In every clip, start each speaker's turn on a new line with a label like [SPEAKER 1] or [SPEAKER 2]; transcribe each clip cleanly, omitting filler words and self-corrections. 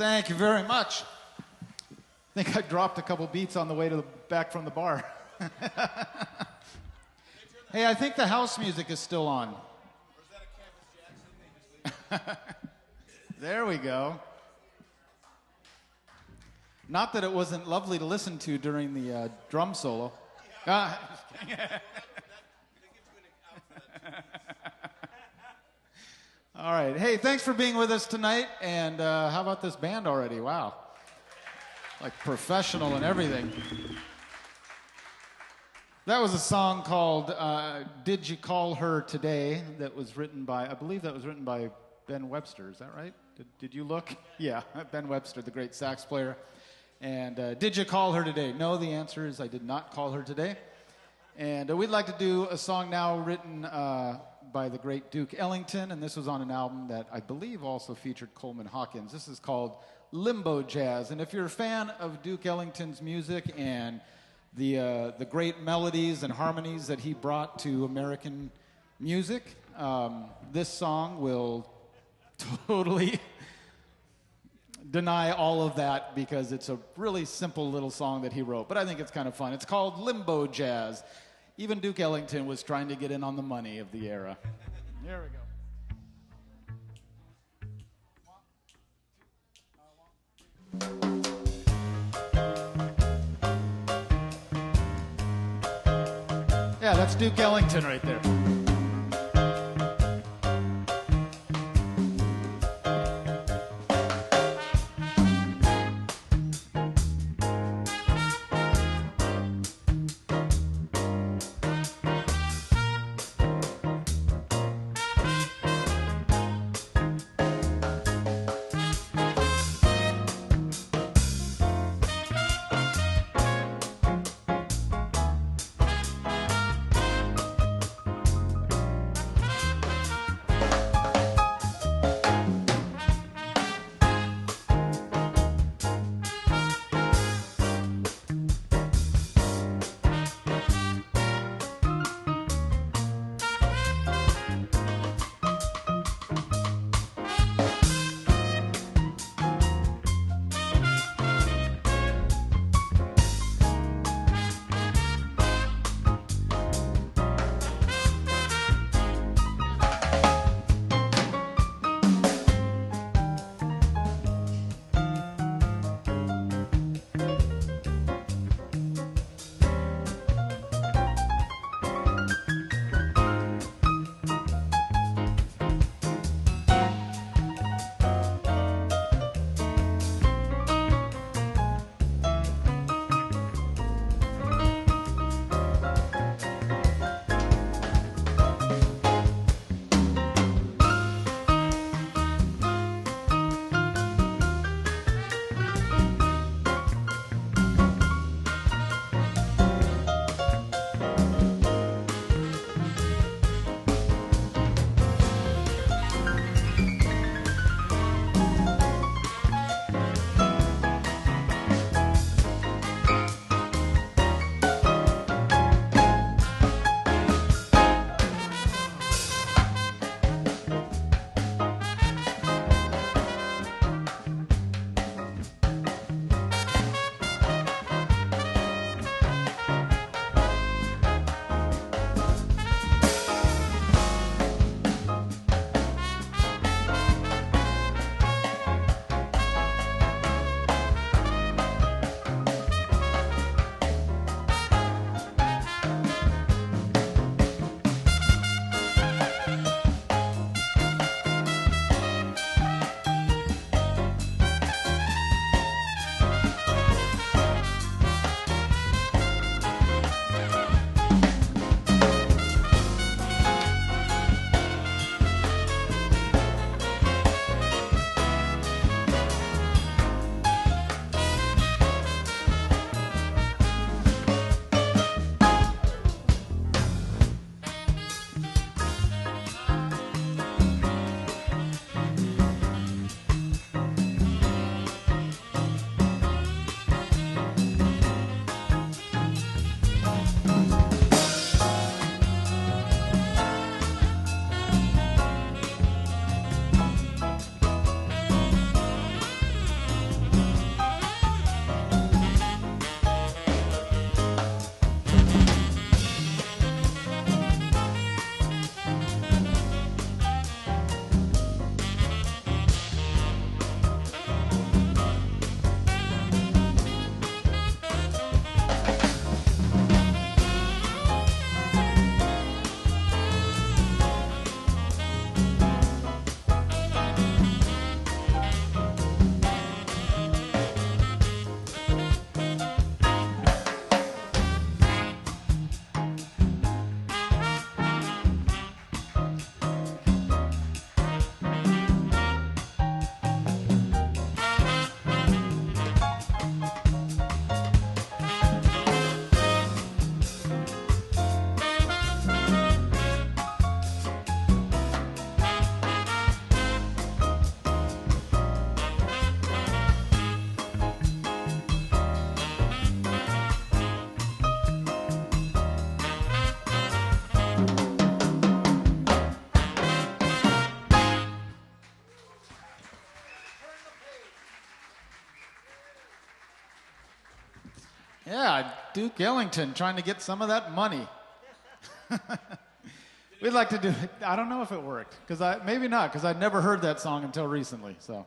[SPEAKER 1] Thank you very much. I think I dropped a couple beats on the way to the back from the bar. Hey, I think the house music is still on. Or is that a Campus Jackson? There we go. Not that it wasn't lovely to listen to during the drum solo. All right. Hey, thanks for being with us tonight. And how about this band already? Wow. Like professional and everything. That was a song called Did You Call Her Today that was written by, I believe that was written by Ben Webster. Is that right? Did you look? Yeah, Ben Webster, the great sax player. And did you call her today? No, the answer is I did not call her today. And we'd like to do a song now written by the great Duke Ellington, and this was on an album that I believe also featured Coleman Hawkins. This is called Limbo Jazz. And if you're a fan of Duke Ellington's music and the great melodies and harmonies that he brought to American music, this song will totally deny all of that because it's a really simple little song that he wrote. But I think it's kind of fun. It's called Limbo Jazz. Even Duke Ellington was trying to get in on the money of the era. Here we go. Yeah, that's Duke Ellington right there. Yeah, Duke Ellington trying to get some of that money. We'd like to do it. I don't know if it worked, maybe not, because I'd never heard that song until recently. So,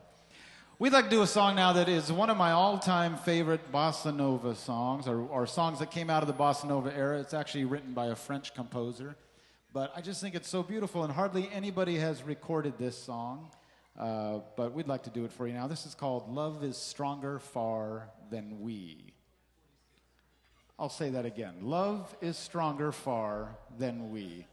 [SPEAKER 1] we'd like to do a song now that is one of my all-time favorite bossa nova songs, or songs that came out of the bossa nova era. It's actually written by a French composer, but I just think it's so beautiful, and hardly anybody has recorded this song. But we'd like to do it for you now. This is called "Love Is Stronger Far Than We." I'll say that again. Love is stronger far than we.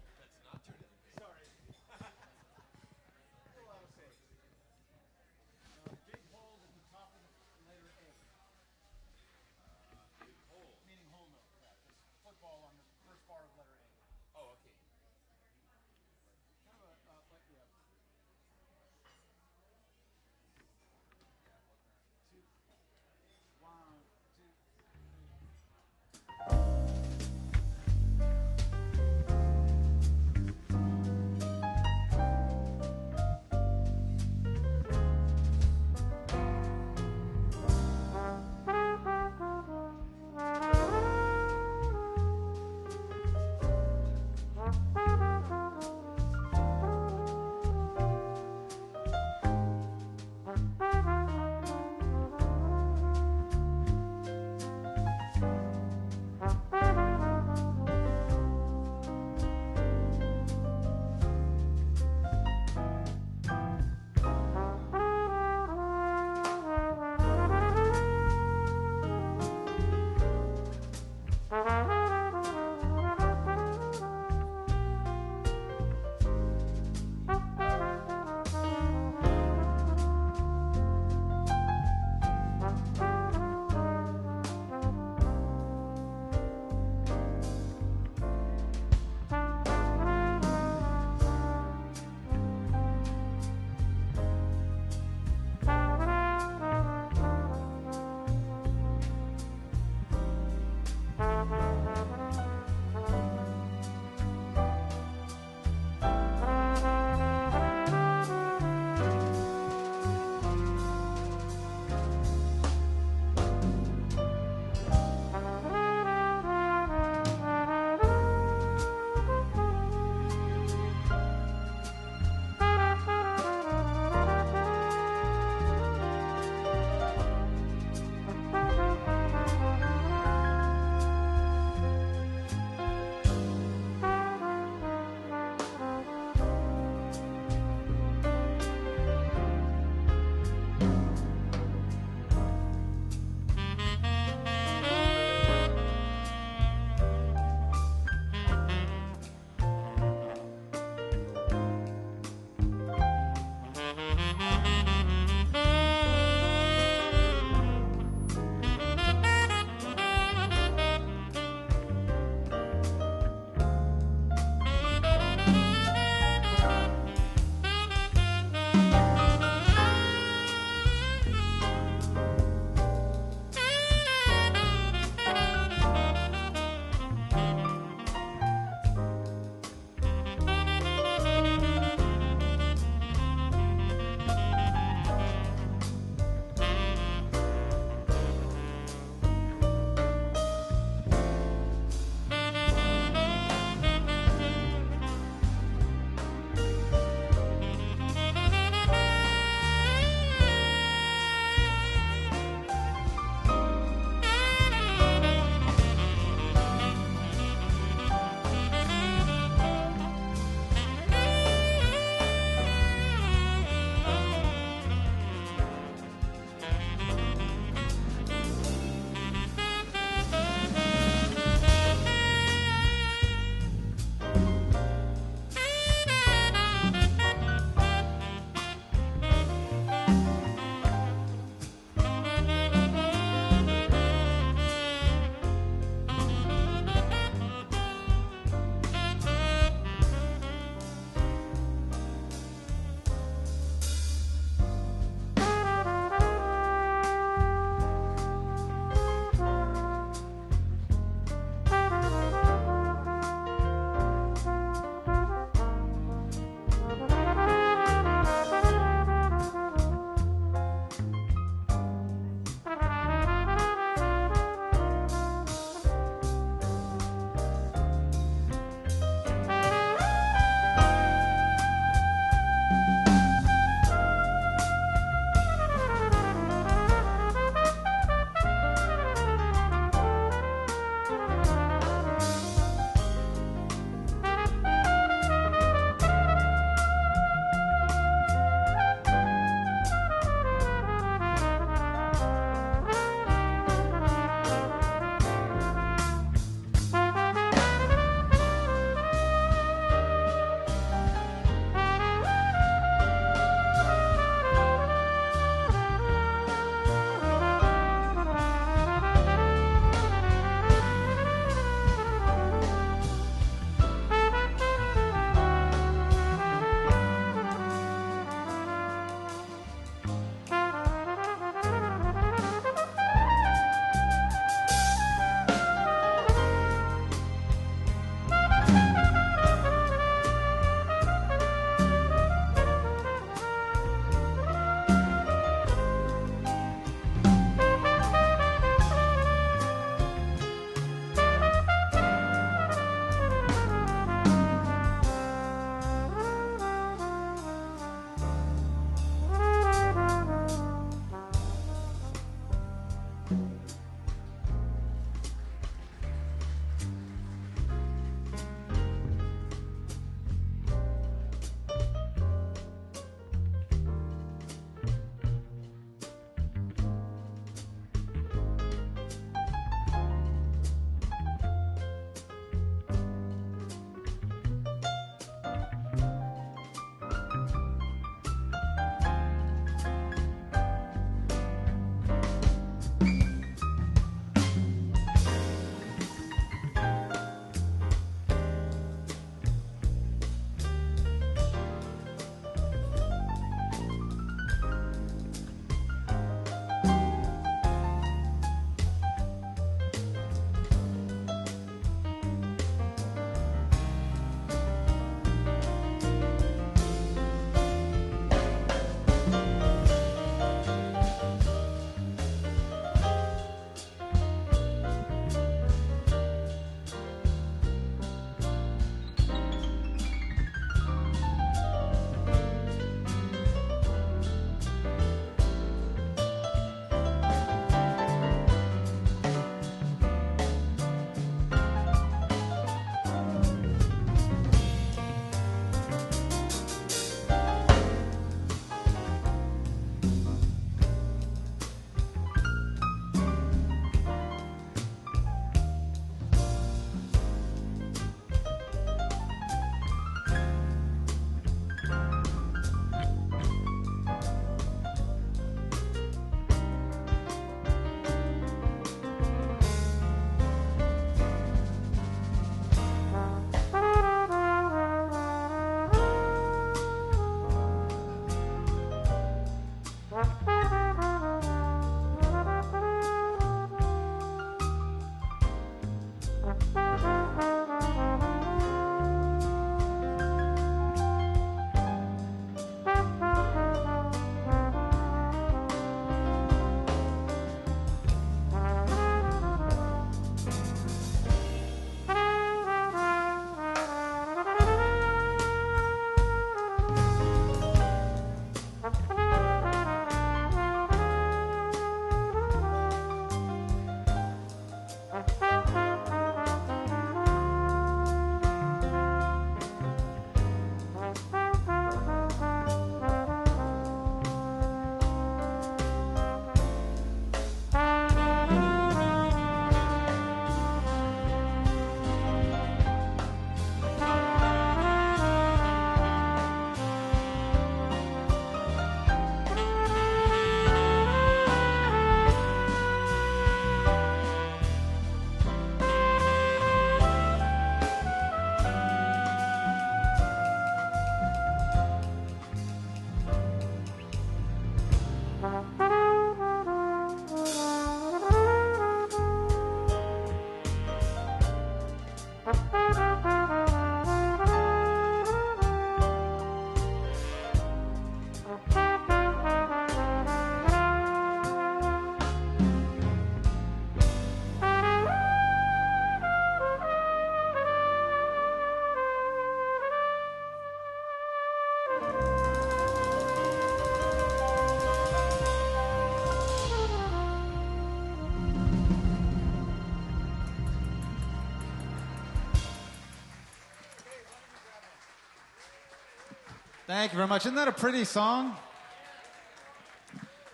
[SPEAKER 1] Thank you very much. Isn't that a pretty song?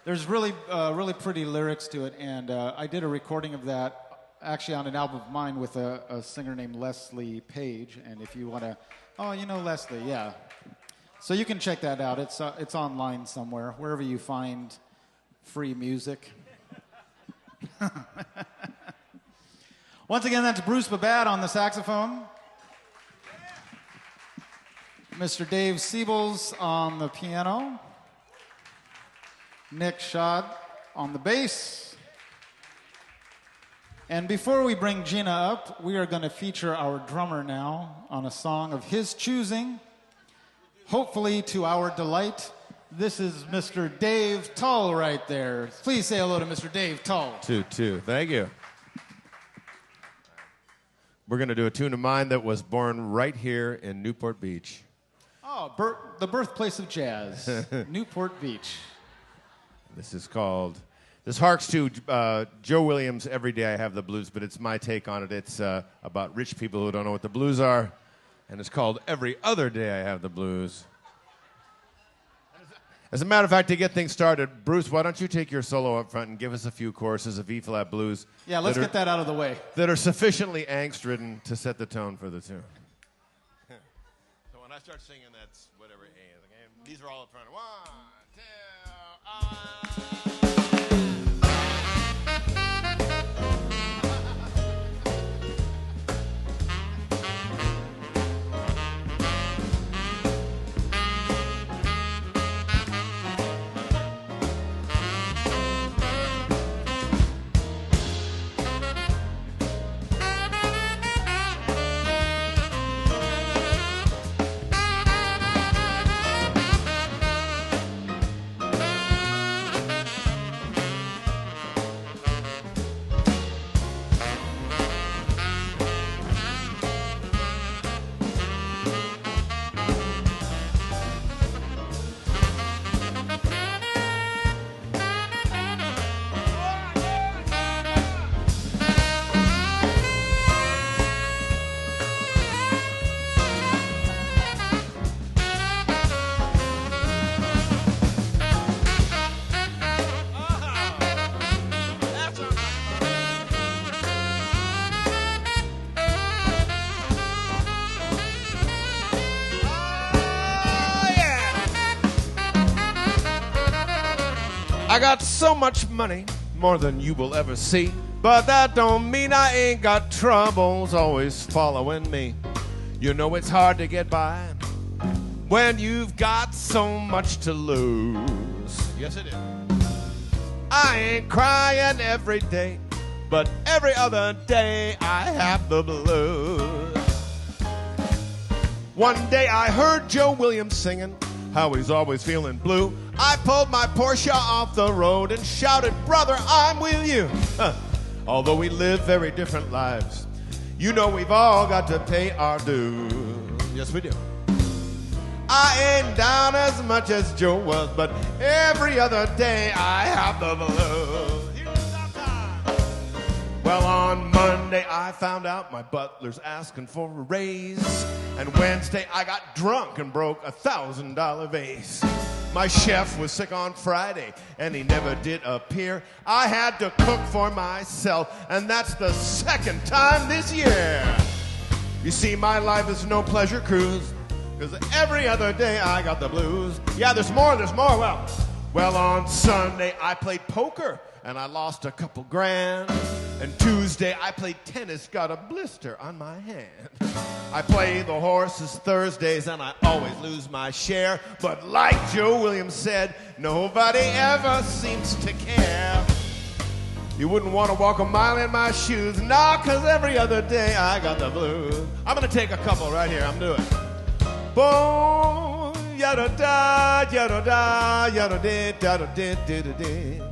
[SPEAKER 1] There's really pretty lyrics to it, and I did a recording of that actually on an album of mine with a singer named Leslie Page. And if you want to, you know Leslie, yeah. So you can check that out. It's online somewhere, wherever you find free music. Once again, that's Bruce Babad on the saxophone. Mr. Dave Siebels on the piano. Nick Schad on the bass. And before we bring Gina up, we are going to feature our drummer now on a song of his choosing, hopefully to our delight. This is Mr. Dave Tull right there. Please say hello to Mr. Dave Tull.
[SPEAKER 2] Two. Thank you. We're going to do a tune of mine that was born right here in Newport Beach.
[SPEAKER 1] Oh, the birthplace of jazz, Newport Beach.
[SPEAKER 2] This harks to Joe Williams' Every Day I Have the Blues, but it's my take on it. It's about rich people who don't know what the blues are, and it's called Every Other Day I Have the Blues. As a matter of fact, to get things started, Bruce, why don't you take your solo up front and give us a few choruses of E-flat blues.
[SPEAKER 1] Yeah, let's get that out of the way.
[SPEAKER 2] That are sufficiently angst-ridden to set the tone for the tune. So when I start singing, that's whatever A is. Okay? These are all up front. 1, 2, I got so much money, more than you will ever see, but that don't mean I ain't got troubles always following me. You know it's hard to get by when you've got so much to lose. Yes, it is. I ain't crying every day, but every other day I have the blues. One day I heard Joe Williams singing how he's always feeling blue. I pulled my Porsche off the road and shouted, "Brother, I'm with you." Although we live very different lives, you know we've all got to pay our dues. Yes, we do. I ain't down as much as Joe was, but every other day I have the blues. Well, on Monday I found out my butler's asking for a raise, and Wednesday I got drunk and broke $1,000 vase. My chef was sick on Friday, and he never did appear. I had to cook for myself, and that's the second time this year. You see, my life is no pleasure cruise, because every other day I got the blues. Yeah, there's more. Well, on Sunday I played poker, and I lost a couple grand. And Tuesday I played tennis, got a blister on my hand. I play the horses Thursdays, and I always lose my share. But like Joe Williams said, nobody ever seems to care. You wouldn't want to walk a mile in my shoes, nah, 'cause every other day I got the blues. I'm gonna take a couple right here, I'm doing. Boom, yada da, yada da, yada da, yada da, da da da.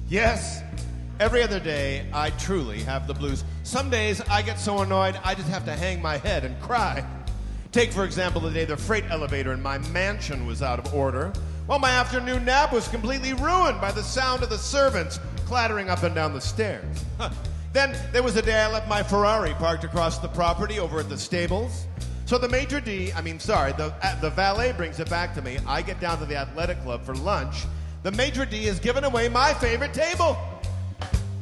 [SPEAKER 2] Yes, every other day I truly have the blues. Some days I get so annoyed I just have to hang my head and cry. Take, for example, the day the freight elevator in my mansion was out of order. Well, my afternoon nap was completely ruined by the sound of the servants clattering up and down the stairs. Then there was the day I left my Ferrari parked across the property over at the stables. So the the valet brings it back to me. I get down to the athletic club for lunch. The maitre d' has given away my favorite table.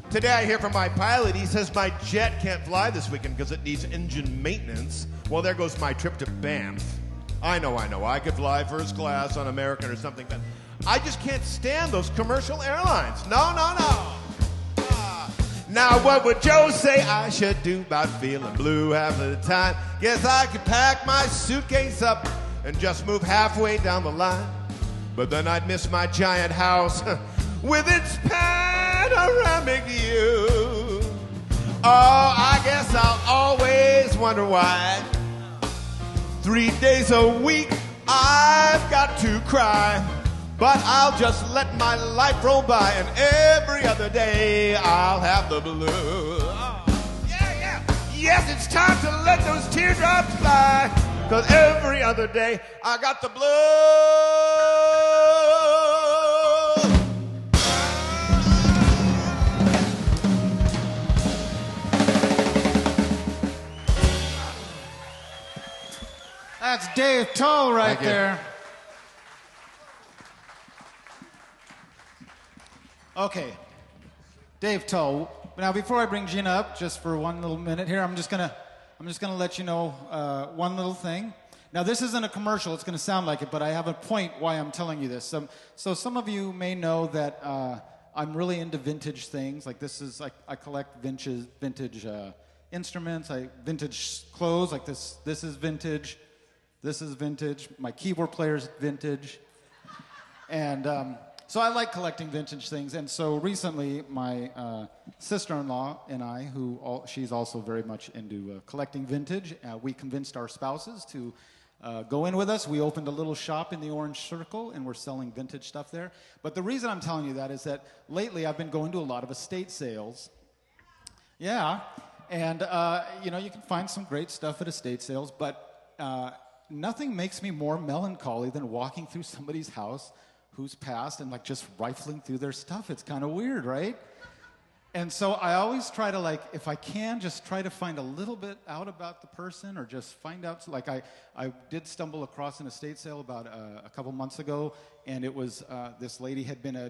[SPEAKER 2] Today I hear from my pilot. He says my jet can't fly this weekend because it needs engine maintenance. Well, there goes my trip to Banff. I know. I could fly first class on American or something, but I just can't stand those commercial airlines. No. Now, what would Joe say I should do about feeling blue half of the time? Guess I could pack my suitcase up and just move halfway down the line. But then I'd miss my giant house with its panoramic view. Oh, I guess I'll always always wonder why 3 days a week I've got to cry. But I'll just let my life roll by, and every other day I'll have the blues. Yeah. Yes, it's time to let those teardrops fly, 'cause every other day I got the blues.
[SPEAKER 1] That's Dave Tull right there. Okay, Dave Tull. Now, before I bring Gina up, just for one little minute here, I'm just gonna let you know one little thing. Now, this isn't a commercial. It's gonna sound like it, but I have a point why I'm telling you this. So some of you may know that I'm really into vintage things. Like I collect vintage instruments, vintage clothes. Like this is vintage. This is vintage. My keyboard player's vintage, and. So I like collecting vintage things, and so recently my sister-in-law and I, she's also very much into collecting vintage, we convinced our spouses to go in with us. We opened a little shop in the Orange Circle, and we're selling vintage stuff there. But the reason I'm telling you that is that lately I've been going to a lot of estate sales. Yeah, and you can find some great stuff at estate sales, but nothing makes me more melancholy than walking through somebody's house who's passed and just rifling through their stuff. It's kind of weird, right? And so I always try to if I can, just try to find a little bit out about the person, or just find out. I did stumble across an estate sale about a couple months ago, and it was this lady had been a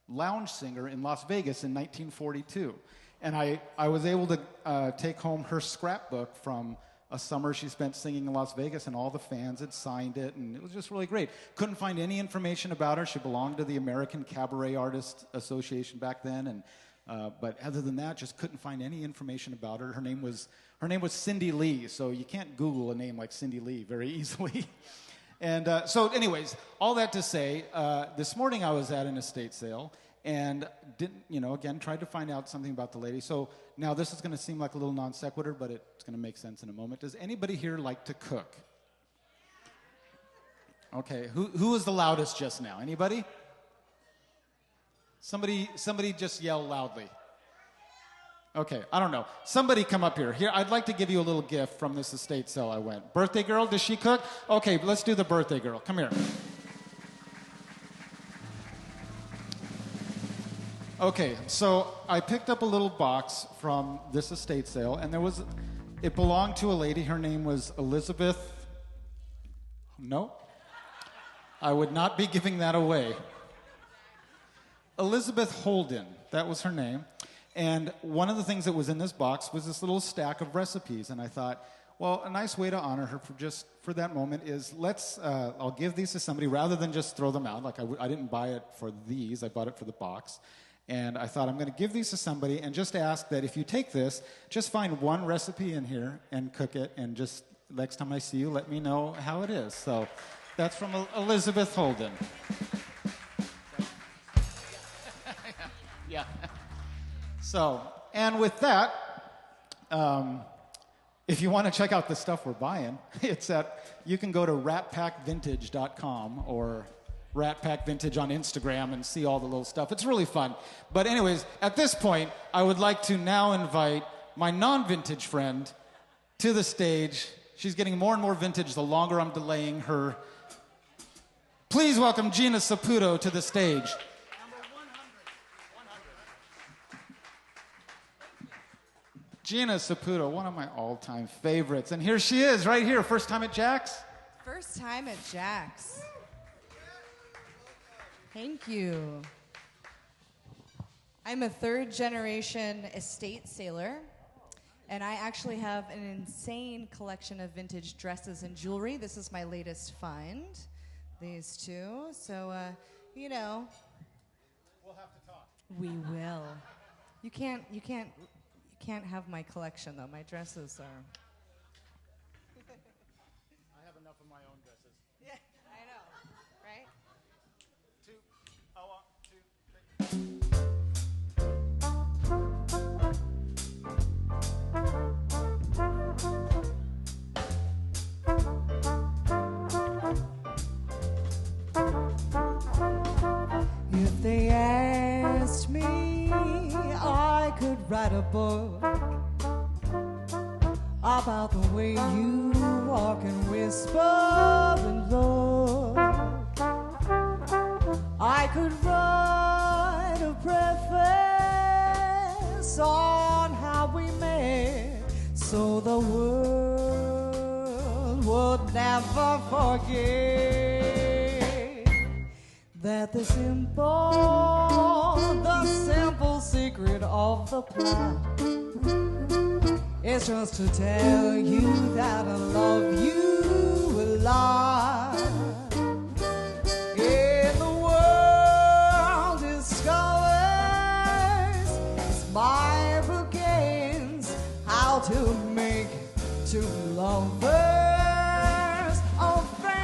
[SPEAKER 1] lounge singer in Las Vegas in 1942, and I was able to take home her scrapbook from a summer she spent singing in Las Vegas, and all the fans had signed it, and it was just really great. Couldn't find any information about her. She belonged to the American Cabaret Artists Association back then, and but other than that, just couldn't find any information about her. Her name was Cindy Lee, so you can't Google a name like Cindy Lee very easily. And so anyways, all that to say, this morning I was at an estate sale, and tried to find out something about the lady. So now this is going to seem like a little non sequitur, but it's going to make sense in a moment. Does anybody here like to cook? Okay, who was the loudest just now? Anybody? Somebody just yell loudly. Okay, I don't know. Somebody come up here. Here, I'd like to give you a little gift from this estate sale I went. Birthday girl, does she cook? Okay, let's do the birthday girl. Come here. Okay, so I picked up a little box from this estate sale, and it belonged to a lady. Her name was Elizabeth. No, I would not be giving that away. Elizabeth Holden, that was her name. And one of the things that was in this box was this little stack of recipes, and I thought, well, a nice way to honor her for that moment is I'll give these to somebody rather than just throw them out. I didn't buy it for these, I bought it for the box. And I thought, I'm going to give these to somebody and just ask that if you take this, just find one recipe in here and cook it, and just next time I see you, let me know how it is. So that's from Elizabeth Holden. Yeah. So, and with that, if you want to check out the stuff we're buying, you can go to ratpackvintage.com or Rat Pack Vintage on Instagram and see all the little stuff. It's really fun. But anyways, at this point, I would like to now invite my non-vintage friend to the stage. She's getting more and more vintage the longer I'm delaying her. Please welcome Gina Saputo to the stage.
[SPEAKER 3] Number 100.
[SPEAKER 1] Gina Saputo, one of my all-time favorites. And here she is, right here. First time at JAX?
[SPEAKER 3] First time at JAX. Thank you. I'm a third-generation estate sailor, and I actually have an insane collection of vintage dresses and jewelry. This is my latest find, these two. So, We'll
[SPEAKER 1] have to talk.
[SPEAKER 3] We will. You can't have my collection, though. My dresses are...
[SPEAKER 1] I have enough of my own dresses.
[SPEAKER 3] Yeah, I know, right?
[SPEAKER 1] 2, 1, 2, 3.
[SPEAKER 3] write a book about the way you walk and whisper and look. I could write a preface on how we met, so the world would never forget that the simple secret of the plot is just to tell you that I love you a lot. If the world discovers my book ends, how to make two lovers of friends.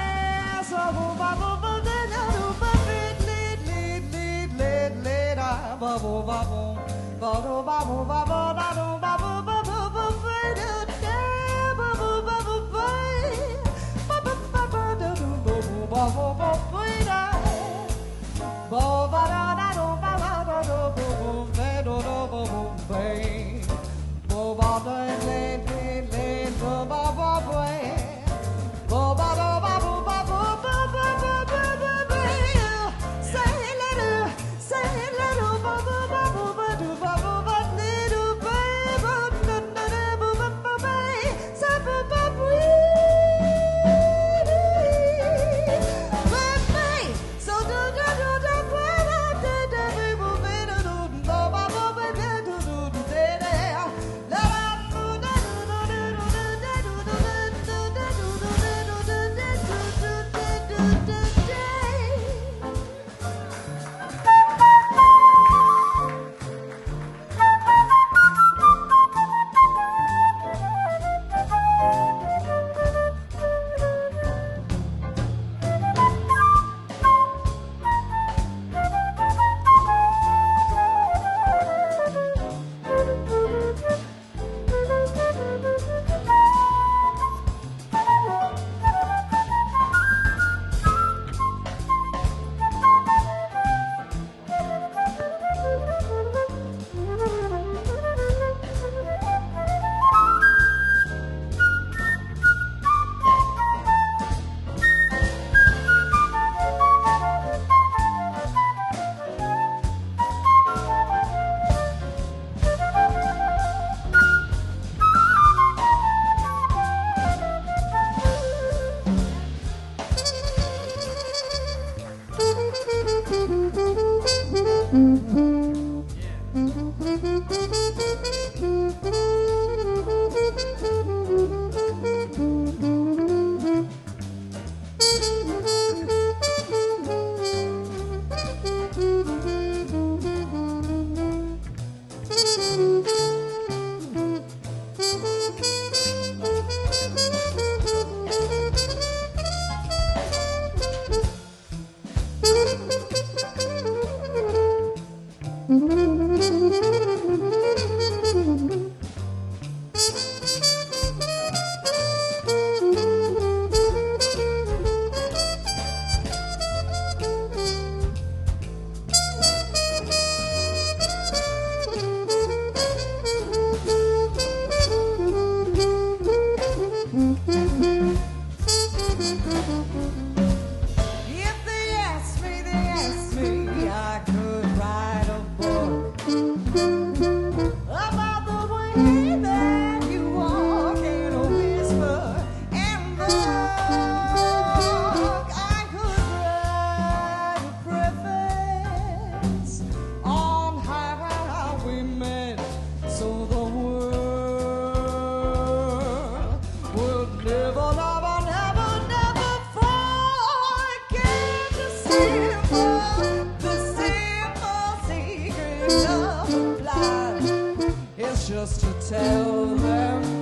[SPEAKER 3] Just to tell them that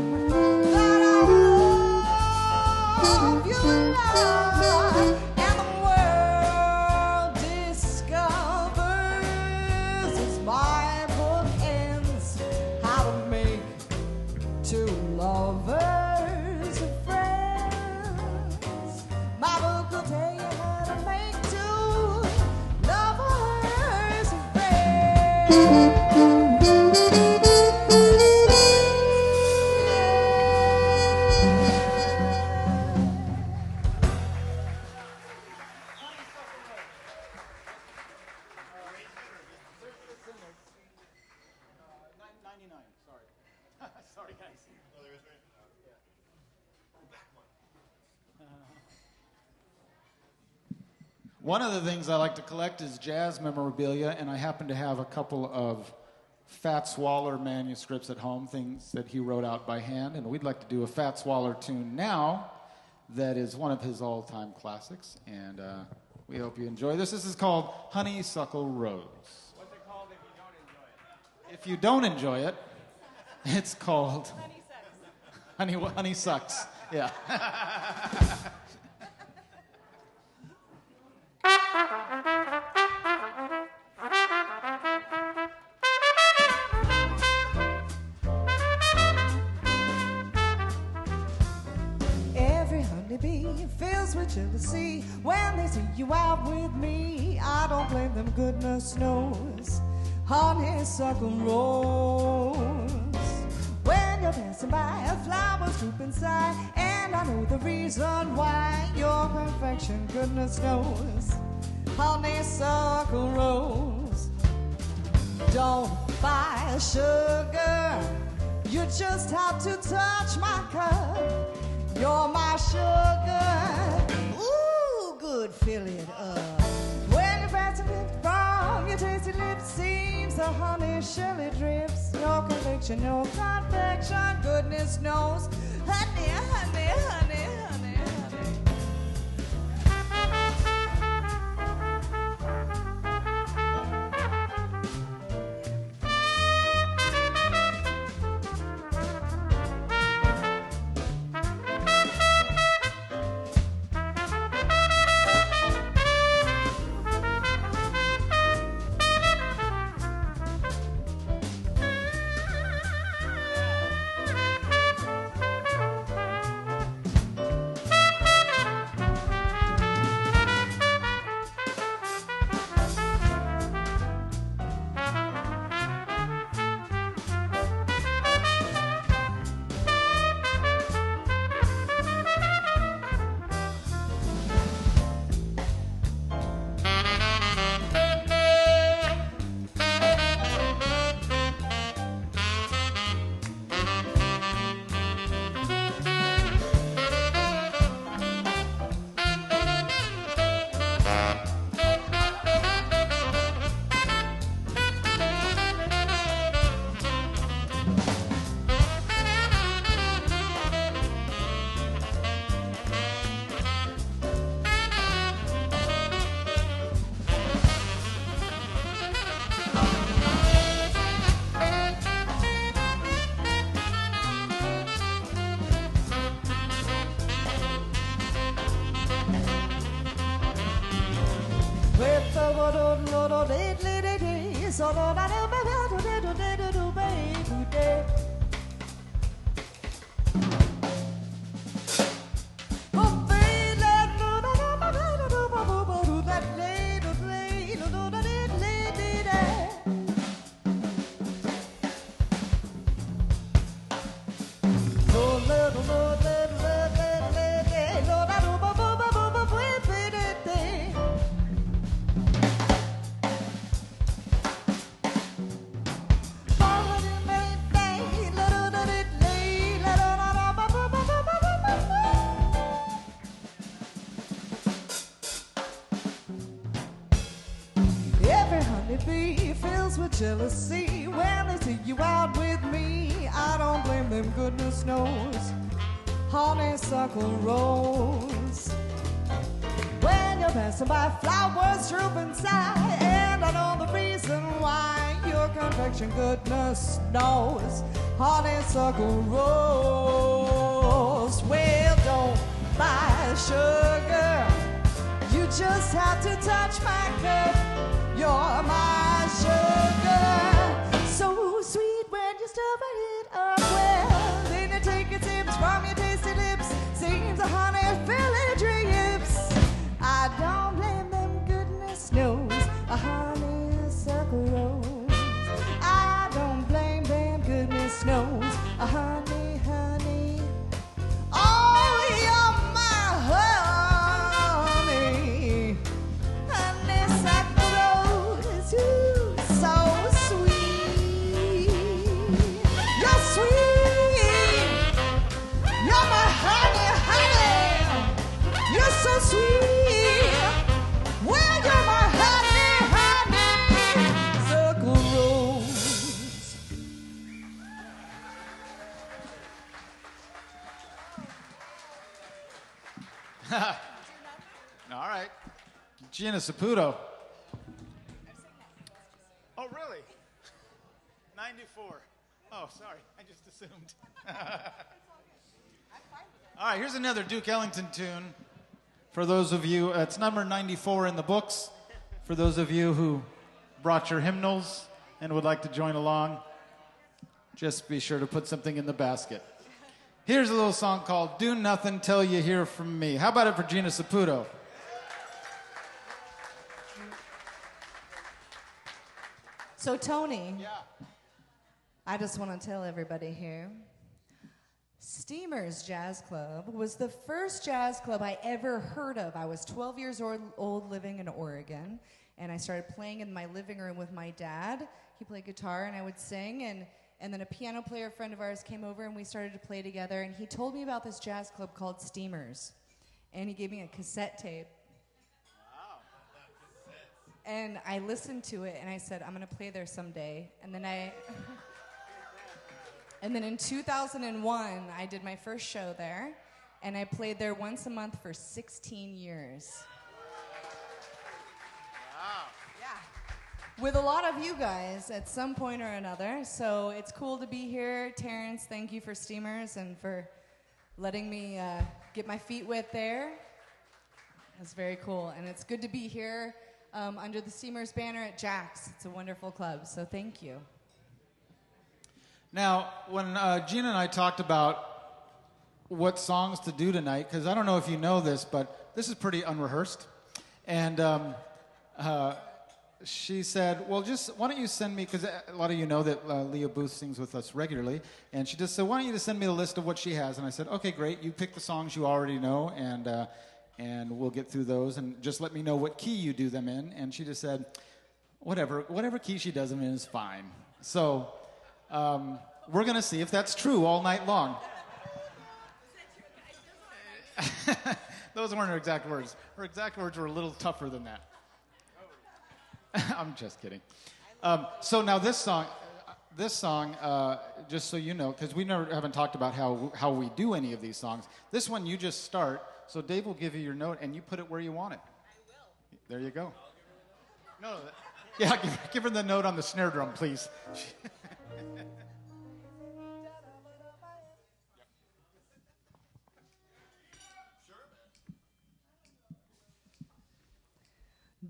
[SPEAKER 3] I love you a lot, and the world discovers as my book ends how to make two lovers of friends. My book will tell you how to make two lovers of friends.
[SPEAKER 1] One of the things I like to collect is jazz memorabilia, and I happen to have a couple of Fats Waller manuscripts at home, things that he wrote out by hand, and we'd like to do a Fats Waller tune now that is one of his all-time classics, and we hope you enjoy this. This is called Honeysuckle Rose.
[SPEAKER 4] What's it called if you don't enjoy it?
[SPEAKER 1] If you don't enjoy it, it's called
[SPEAKER 3] Honey sucks.
[SPEAKER 1] Honey Sucks. Yeah.
[SPEAKER 3] Every honeybee fills with jealousy when they see you out with me. I don't blame them, goodness knows. Honeysuckle rose. When you're passing by, flowers droop inside, and I know the reason why. Your perfection, goodness knows. Honeysuckle rose. Don't buy sugar, you just have to touch my cup. You're my sugar. Ooh, good, fill it up. When you're passing it from your tasty lips, seems the honey surely drips. Your conviction, your confection, goodness knows. Honey, honey, honey, honey, honey. Jealousy when they see you out with me. I don't blame them, goodness knows. Honeysuckle rose. When you're passing by, flowers droop inside, and I know the reason why. Your confection, goodness knows. Honeysuckle rose. Well, don't buy sugar, you just have to touch my cup. You're my sugar, so sweet when you stir it up well. Then you take your tips from your tasty lips, seems a honey filly drips. I don't blame them, goodness knows, a honeysuckle rose. I don't blame them, goodness knows, a honey, honey. Oh, you're my honey, honeysuckle.
[SPEAKER 1] Gina Saputo.
[SPEAKER 4] Oh, really? 94. Oh, sorry. I just assumed.
[SPEAKER 1] All right, here's another Duke Ellington tune. For those of you, it's number 94 in the books. For those of you who brought your hymnals and would like to join along, just be sure to put something in the basket. Here's a little song called Do Nothing Till You Hear From Me. How about it for Gina Saputo?
[SPEAKER 3] So, Tony, I just want to tell everybody here, Steamers Jazz Club was the first jazz club I ever heard of. I was 12 years old living in Oregon, and I started playing in my living room with my dad. He played guitar, and I would sing, and then a piano player friend of ours came over, and we started to play together, and he told me about this jazz club called Steamers, and he gave me a cassette tape. And I listened to it, and I said, I'm going to play there someday. And then in 2001, I did my first show there, and I played there once a month for 16 years. Wow. Yeah. With a lot of you guys at some point or another. So it's cool to be here. Terrence, thank you for Steamers and for letting me get my feet wet there. That's very cool. And it's good to be here under the Steamers banner at JAX. It's a wonderful club, so thank you.
[SPEAKER 1] Now, when Gina and I talked about what songs to do tonight, because I don't know if you know this, but this is pretty unrehearsed. And she said, well, just why don't you send me, because a lot of you know that Leah Booth sings with us regularly, and she just said, why don't you just send me the list of what she has? And I said, okay, great. You pick the songs you already know, and we'll get through those, and just let me know what key you do them in. And she just said, whatever key she does them in is fine. So we're going to see if that's true all night long. Those weren't her exact words. Her exact words were a little tougher than that. I'm just kidding. So now this song, just so you know, because we haven't talked about how we do any of these songs. This one you just start. So Dave will give you your note, and you put it where you want it. I will. There you go. No. Yeah, give her the note on the snare drum, please.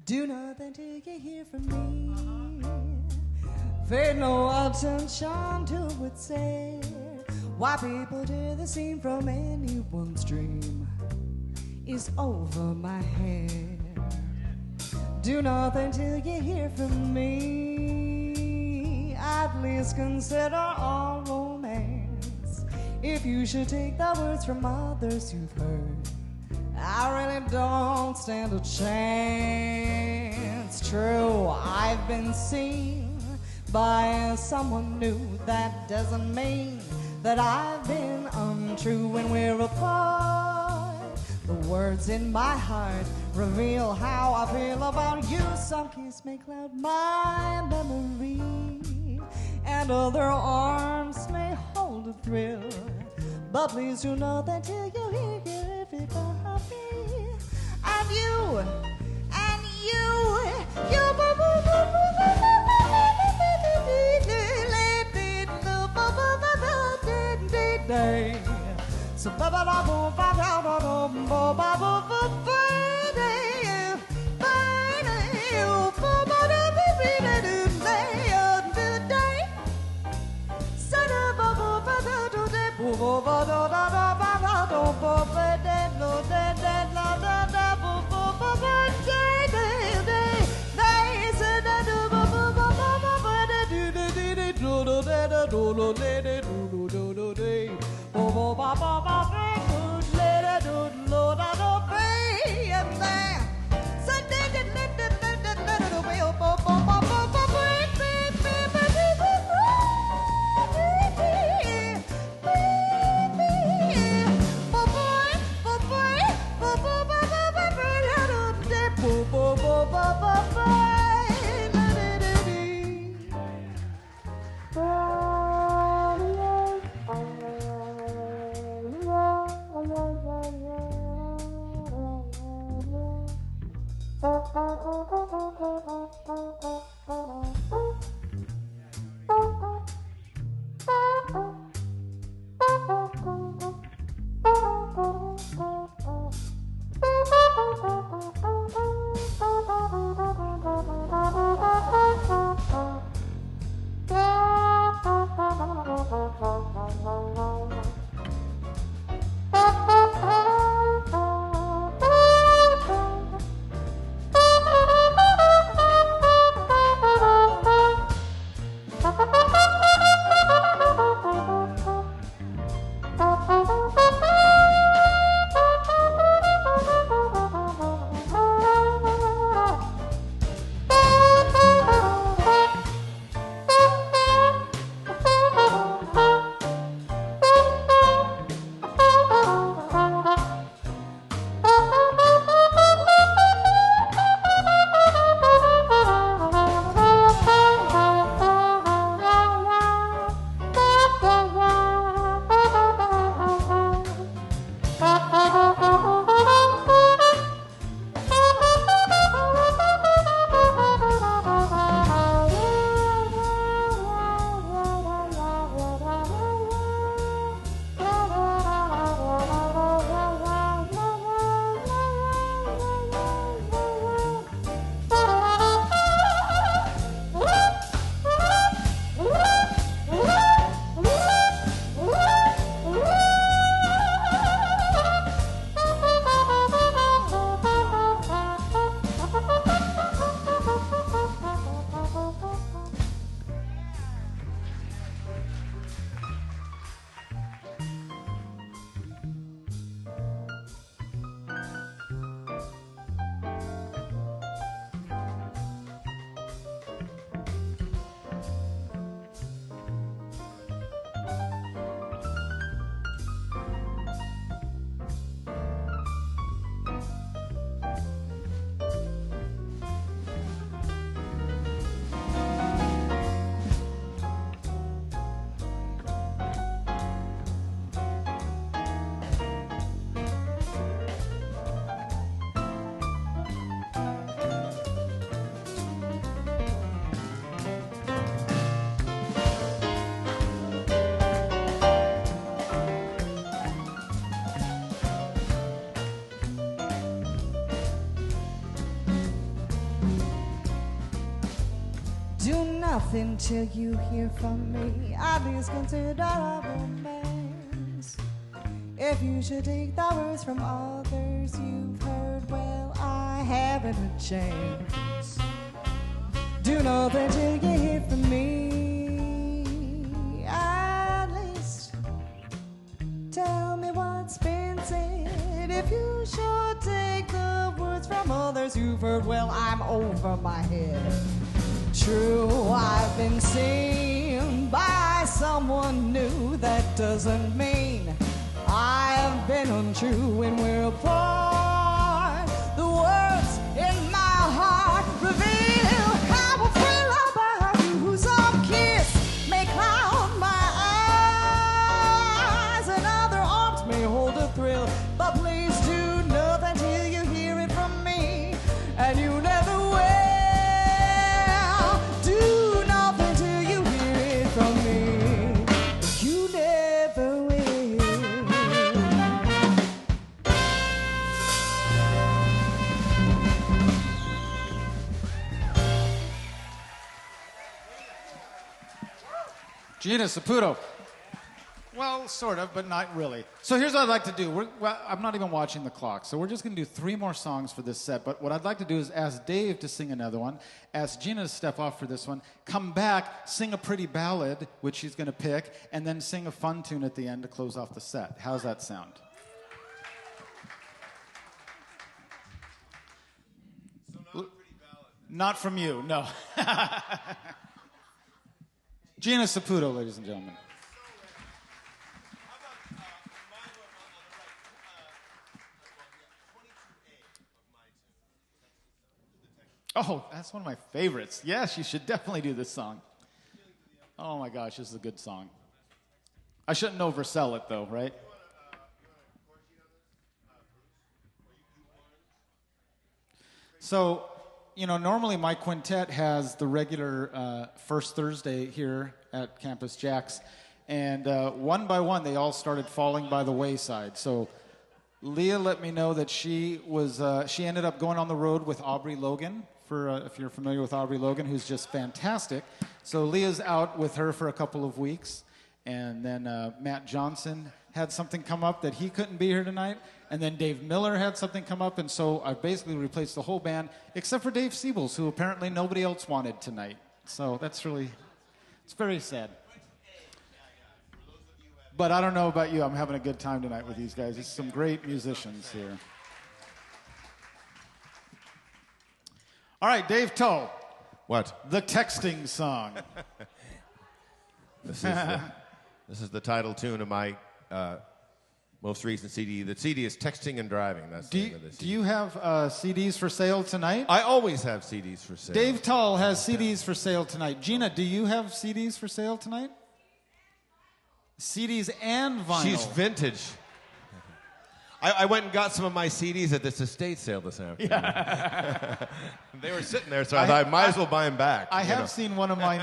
[SPEAKER 3] Do nothing till you hear from me. Pay no attention to what's said. Why people do the scene from anyone's dream is over my head. Do nothing till you hear from me. At least consider all romance. If you should take the words from others you've heard, I really don't stand a chance. True, I've been seen by someone new. That doesn't mean that I've been untrue. When we're apart, the words in my heart reveal how I feel about you. Some kiss may cloud my memory, and other arms may hold a thrill. But please do know that till you hear everybody, and you, so
[SPEAKER 5] Bye.
[SPEAKER 3] nothing till you hear from me. At least consider a romance. If you should take the words from others you've heard, well, I haven't a chance. Do nothing till you hear from me. At least tell me what's been said. If you should take the words from others you've heard, well, I'm over my head. True, I've been seen by someone new. That doesn't mean I've been untrue. When we're apart, the words in my heart reveal how I feel about you. Some kiss may cloud my eyes, and other arms may hold a thrill. But please do nothing till you hear it from me, and you never will. Do nothing till you hear it from me. You never will.
[SPEAKER 1] Gina Saputo. Well, sort of, but not really. So here's what I'd like to do. Well, I'm not even watching the clock, so we're just going to do 3 more songs for this set. But what I'd like to do is ask Dave to sing another one, ask Gina to step off for this one, come back, sing a pretty ballad, which she's going to pick, and then sing a fun tune at the end to close off the set. How's that sound?
[SPEAKER 2] So not a pretty ballad.
[SPEAKER 1] Not from you, no. Gina Saputo, ladies and gentlemen. Oh, that's one of my favorites. Yes, you should definitely do this song. Oh my gosh, this is a good song. I shouldn't oversell it though, right? So, you know, normally my quintet has the regular first Thursday here at Campus JAX, and one by one they all started falling by the wayside. So Leah let me know that she ended up going on the road with Aubrey Logan, if you're familiar with Aubrey Logan, who's just fantastic. So Leah's out with her for a couple of weeks, and then Matt Johnson had something come up that he couldn't be here tonight, and then Dave Miller had something come up, and so I basically replaced the whole band, except for Dave Siebels, who apparently nobody else wanted tonight. So it's very sad. But I don't know about you, I'm having a good time tonight with these guys. There's some great musicians here. All right, Dave Tull.
[SPEAKER 2] What?
[SPEAKER 1] The texting song.
[SPEAKER 2] This is the title tune of my most recent CD. The CD is Texting and Driving. That's the name of the CD.
[SPEAKER 1] Do you have CDs for sale tonight?
[SPEAKER 2] I always have CDs for sale.
[SPEAKER 1] Dave Tull has CDs for sale tonight. Gina, do you have CDs for sale tonight? CDs and vinyl.
[SPEAKER 2] She's vintage. I went and got some of my CDs at this estate sale this afternoon. Yeah. They were sitting there, so I thought I might as well buy them back.
[SPEAKER 1] I have seen one of mine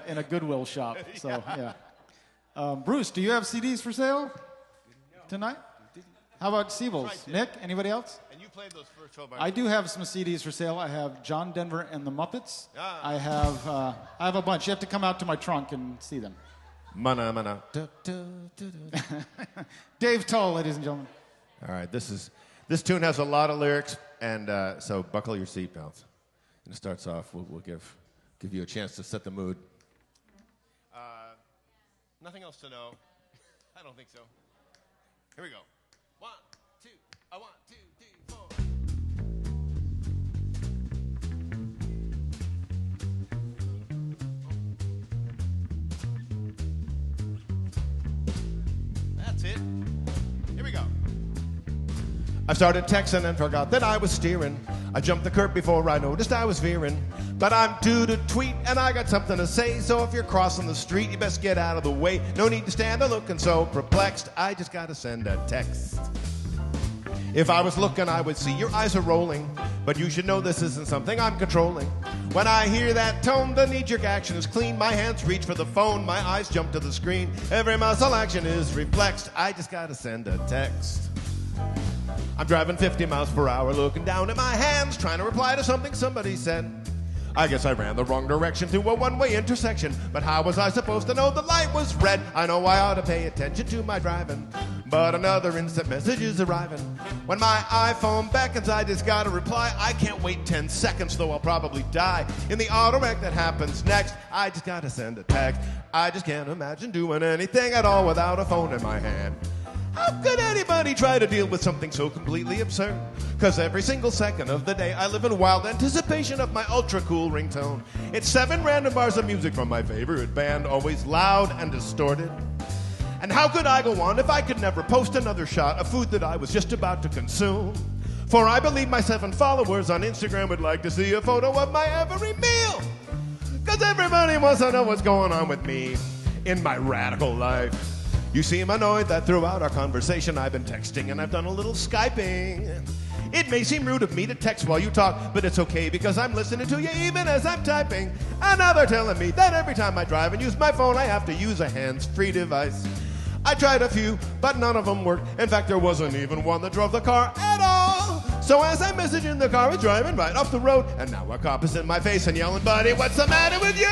[SPEAKER 1] in a Goodwill shop. So yeah. Bruce, do you have CDs for sale tonight? How about Siebels? Nick? Anybody else?
[SPEAKER 2] And you played those first 12
[SPEAKER 1] I do have some CDs for sale. I have John Denver and the Muppets.
[SPEAKER 2] Ah.
[SPEAKER 1] I have a bunch. You have to come out to my trunk and see them.
[SPEAKER 2] Mana, mana.
[SPEAKER 1] Dave Tull, ladies and gentlemen.
[SPEAKER 2] All right, this tune has a lot of lyrics, and so buckle your seatbelts. And it starts off. We'll give you a chance to set the mood. Nothing else to know. I don't think so. Here we go. 1, 2, 1, 2, 3, 4. That's it. Here we go. I started texting and forgot that I was steering. I jumped the curb before I noticed I was veering. But I'm due to tweet and I got something to say. So if you're crossing the street, you best get out of the way. No need to stand there looking so perplexed. I just gotta send a text. If I was looking, I would see your eyes are rolling. But you should know this isn't something I'm controlling. When I hear that tone, the knee-jerk action is clean. My hands reach for the phone, my eyes jump to the screen. Every muscle action is reflexed. I just gotta send a text. I'm driving 50 miles per hour, looking down at my hands, trying to reply to something somebody said. I guess I ran the wrong direction through a one-way intersection. But how was I supposed to know the light was red? I know I ought to pay attention to my driving, but another instant message is arriving. When my iPhone beckons, I just gotta reply. I can't wait 10 seconds, though I'll probably die. In the auto wreck that happens next, I just gotta send a text. I just can't imagine doing anything at all without a phone in my hand. How could anybody try to deal with something so completely absurd? Cause every single second of the day I live in wild anticipation of my ultra cool ringtone. It's 7 random bars of music from my favorite band, always loud and distorted. And how could I go on if I could never post another shot of food that I was just about to consume? For I believe my 7 followers on Instagram would like to see a photo of my every meal. Cause everybody wants to know what's going on with me in my radical life. You seem annoyed that throughout our conversation I've been texting and I've done a little Skyping. It may seem rude of me to text while you talk, but it's okay because I'm listening to you even as I'm typing. And now they're telling me that every time I drive and use my phone, I have to use a hands-free device. I tried a few, but none of them worked. In fact, there wasn't even one that drove the car at all. So as I message in the car, it's driving right off the road. And now a cop is in my face and yelling, buddy, what's the matter with you?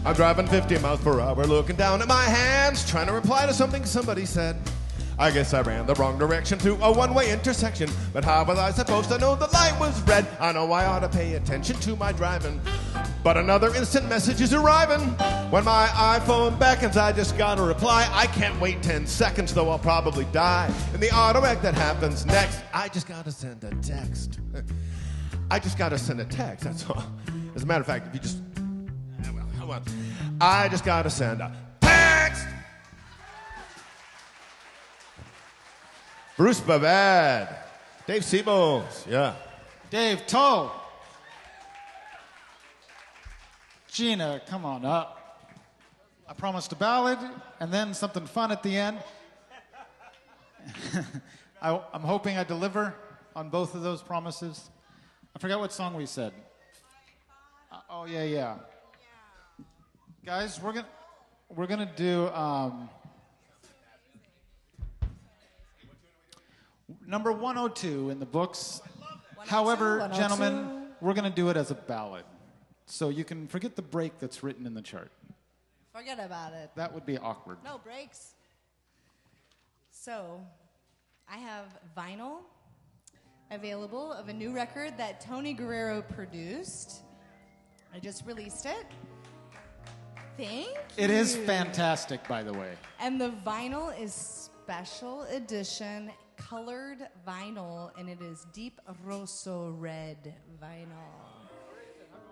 [SPEAKER 2] I'm driving 50 miles per hour, looking down at my hands, trying to reply to something somebody said. I guess I ran the wrong direction through a one-way intersection. But how was I supposed to know the light was red? I know I ought to pay attention to my driving. But another instant message is arriving. When my iPhone beckons, I just gotta reply. I can't wait 10 seconds, though I'll probably die. In the auto wreck that happens next, I just gotta send a text. I just gotta send a text, that's all. As a matter of fact, if you just... Well, hold on. I just gotta send a text! Bruce Babad. Dave Siebels, yeah.
[SPEAKER 1] Dave Toll. Gina, come on up. I promised a ballad and then something fun at the end. I'm hoping I deliver on both of those promises. I forgot what song we said. Oh, yeah. Guys, we're gonna do number 102 in the books.
[SPEAKER 3] 102,
[SPEAKER 1] However,
[SPEAKER 3] 102.
[SPEAKER 1] gentlemen, we're gonna do it as a ballad. So you can forget the break that's written in the chart.
[SPEAKER 3] Forget about it.
[SPEAKER 1] That would be awkward.
[SPEAKER 3] No breaks. So, I have vinyl available of a new record that Tony Guerrero produced. I just released it. Thank you.
[SPEAKER 1] It is fantastic, by the way.
[SPEAKER 3] And the vinyl is special edition colored vinyl, and it is deep rosso red vinyl.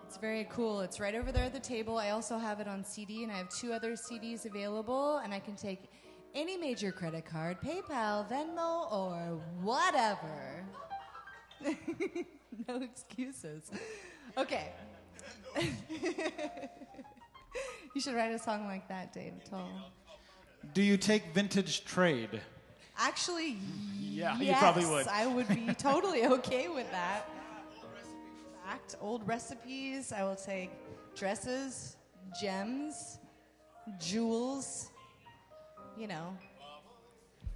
[SPEAKER 3] It's very cool. It's right over there at the table. I also have it on CD, and I have 2 other CDs available, and I can take any major credit card, PayPal, Venmo, or whatever. No excuses. Okay. You should write a song like that, Dave Toll.
[SPEAKER 1] Do you take vintage trade?
[SPEAKER 3] Actually,
[SPEAKER 1] Yeah,
[SPEAKER 3] yes,
[SPEAKER 1] you probably would.
[SPEAKER 3] I would be totally okay with that. Old recipes. I will take dresses, gems, jewels, you know.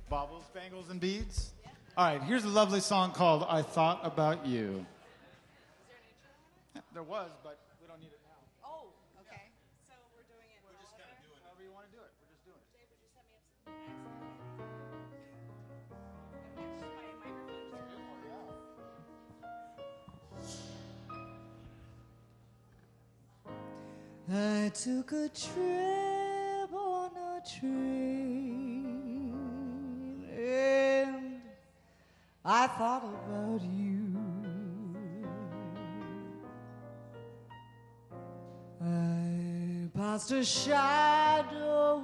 [SPEAKER 1] Baubles, bangles, and beads? All right, here's a lovely song called I Thought About You. There was, but we don't need it now.
[SPEAKER 3] Oh, okay. So we're doing it.
[SPEAKER 1] We're just kind of doing it. However you want to do it. We're just doing it.
[SPEAKER 3] Dave, would you set me up some I took a trip on a train and I thought about you. I passed a shadowy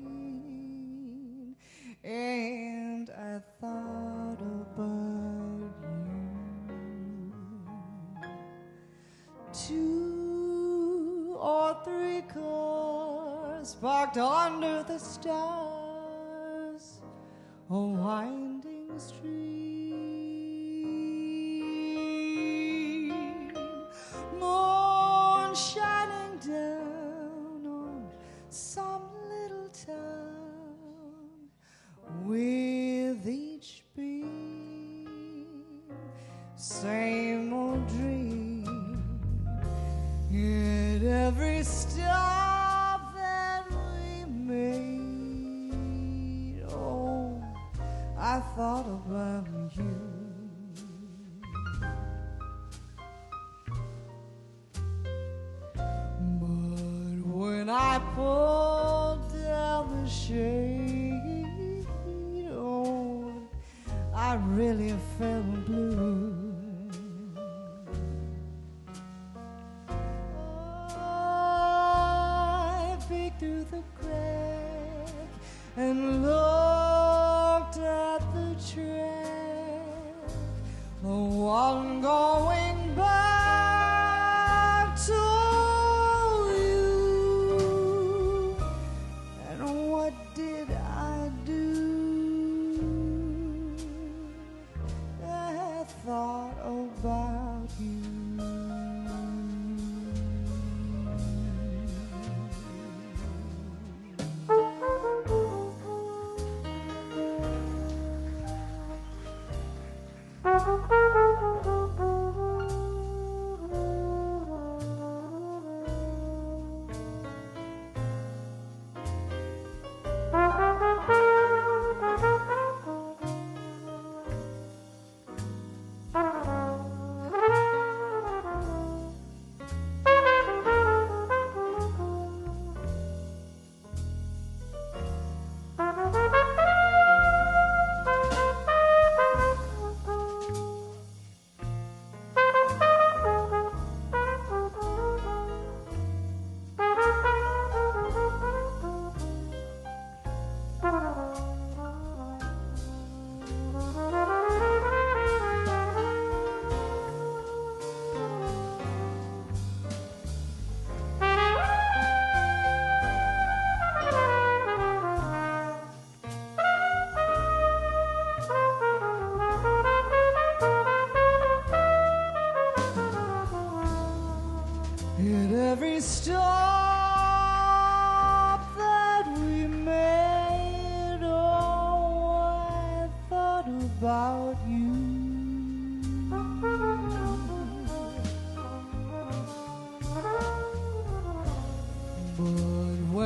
[SPEAKER 3] lane and I thought about you. 2 or 3 cars parked under the stars, a winding stream, moon shining down on some little town with each beam, same old dream. At every stop that we made, oh, I thought about you. But when I pulled down the shade, oh, I really felt blue. Through the crack and looked at the track, the one going back to you. And what did I do? I thought about you.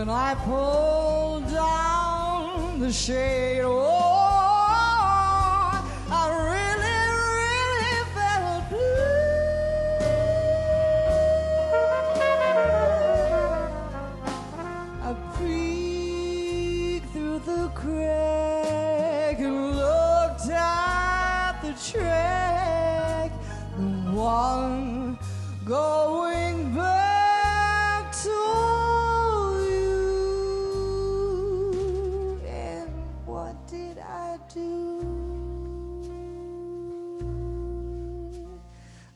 [SPEAKER 3] when I pulled down the shade. Oh, I really, really felt blue. I peeked through the crack and looked at the track, the one going back to you. And what did I do?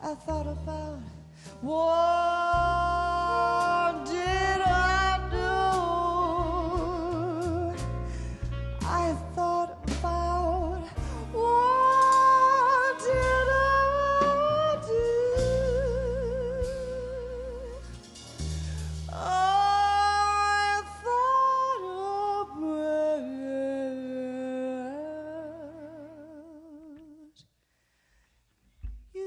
[SPEAKER 3] I thought about what did I do? I thought about what did I do? I thought about you.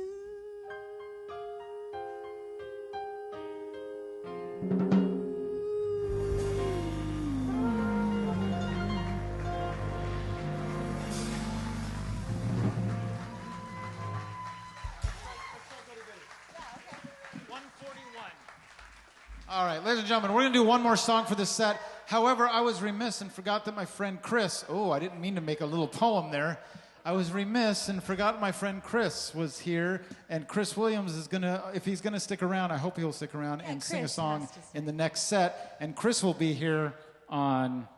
[SPEAKER 1] All right, ladies and gentlemen, we're going to do one more song for this set. However, I was remiss and forgot that my friend Chris, I didn't mean to make a little poem there. I was remiss and forgot my friend Chris was here, and Chris Williams is going to, if he's going to stick around, I hope he'll stick around and sing a song in the next set. And Chris will be here on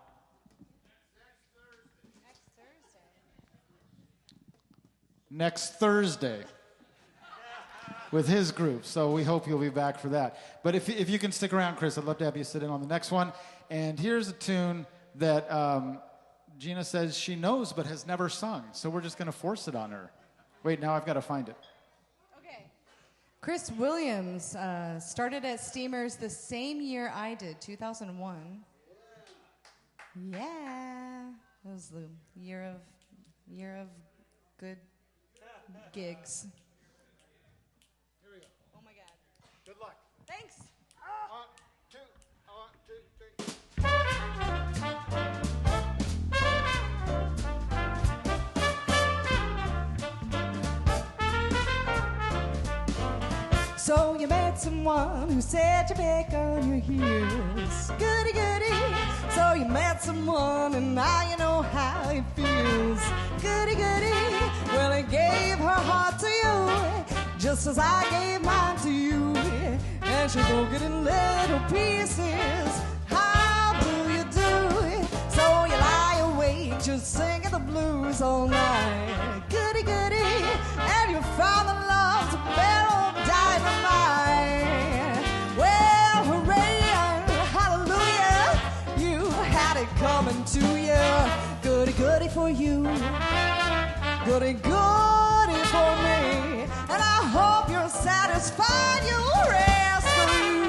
[SPEAKER 1] next Thursday with his group, so we hope you'll be back for that. But if you can stick around, Chris, I'd love to have you sit in on the next one. And here's a tune that Gina says she knows but has never sung, so we're just going to force it on her. Wait, now I've got to find it.
[SPEAKER 3] Okay. Chris Williams started at Steamers the same year I did, 2001. Yeah, that was the year of good gigs.
[SPEAKER 1] Here we go.
[SPEAKER 3] Oh my God.
[SPEAKER 1] Good luck.
[SPEAKER 3] Thanks.
[SPEAKER 1] 1, 2, 1, 2, 3.
[SPEAKER 3] So you met someone who said you're back on your heels. Goody, goody. So you met someone and now you know how it feels. Goody, goody. Well, he gave her heart to you, just as I gave mine to you. And she broke it in little pieces. How do you do? So you lie awake just singing the blues all night. Goody, goody. And you found the love's a barrel of dynamite. Well, hooray and hallelujah, you had it coming to you. Goody, goody for you. Goody, goody for me. And I hope you're satisfied. You'll rest for you.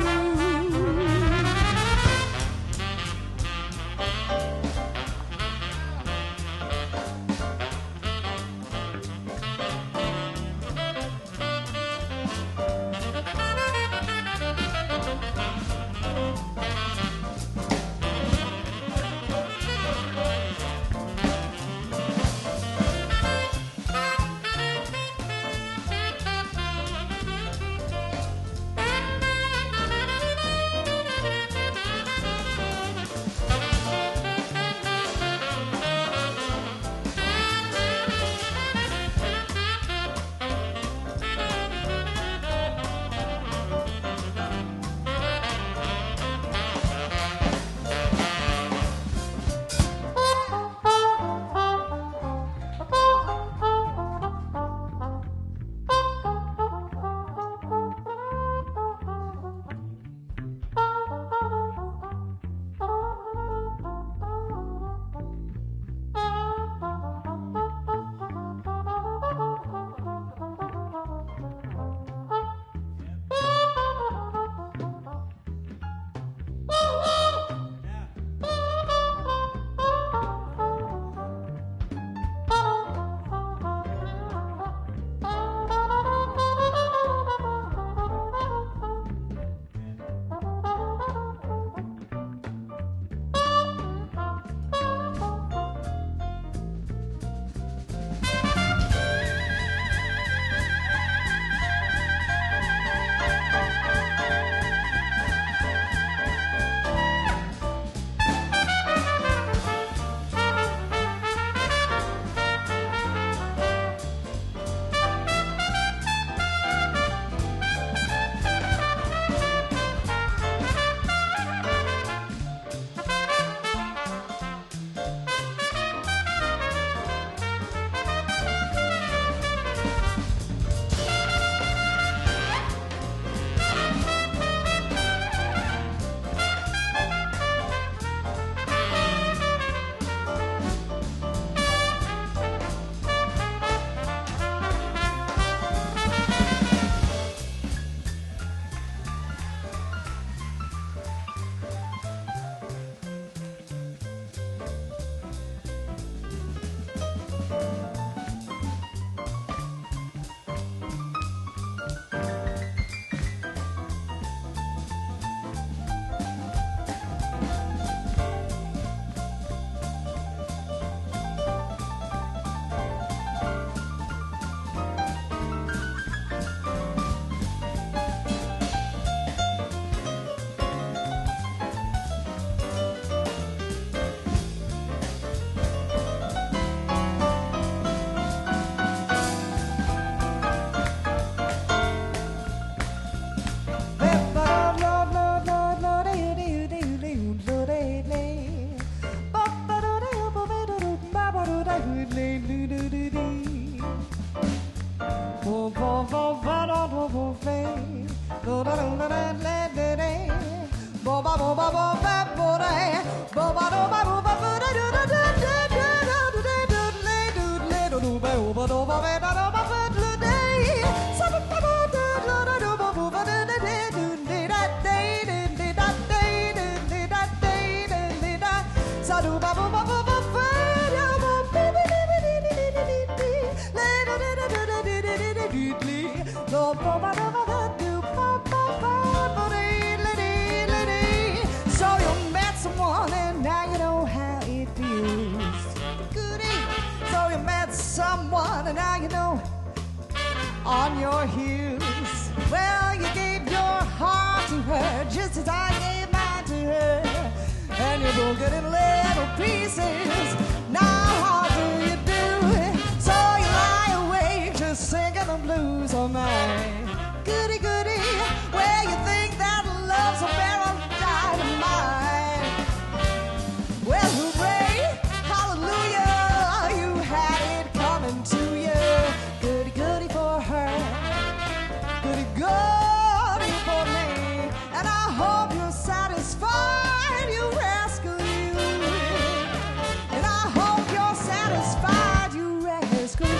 [SPEAKER 3] So you met someone and now you know how it feels. Goody. So you met someone and now you know on your heels. Well, you gave your heart to her just as I gave mine to her, and you broke it in little pieces. Now what do you do? So you lie awake just singing the blues all night. Goody, goody, where you think that love's a barrel of dynamite. Well, hooray, hallelujah, you had it coming to you. Goody, goody for her, goody, goody for me. And I hope you're satisfied, you rascal, you. And I hope you're satisfied, you rascal, you.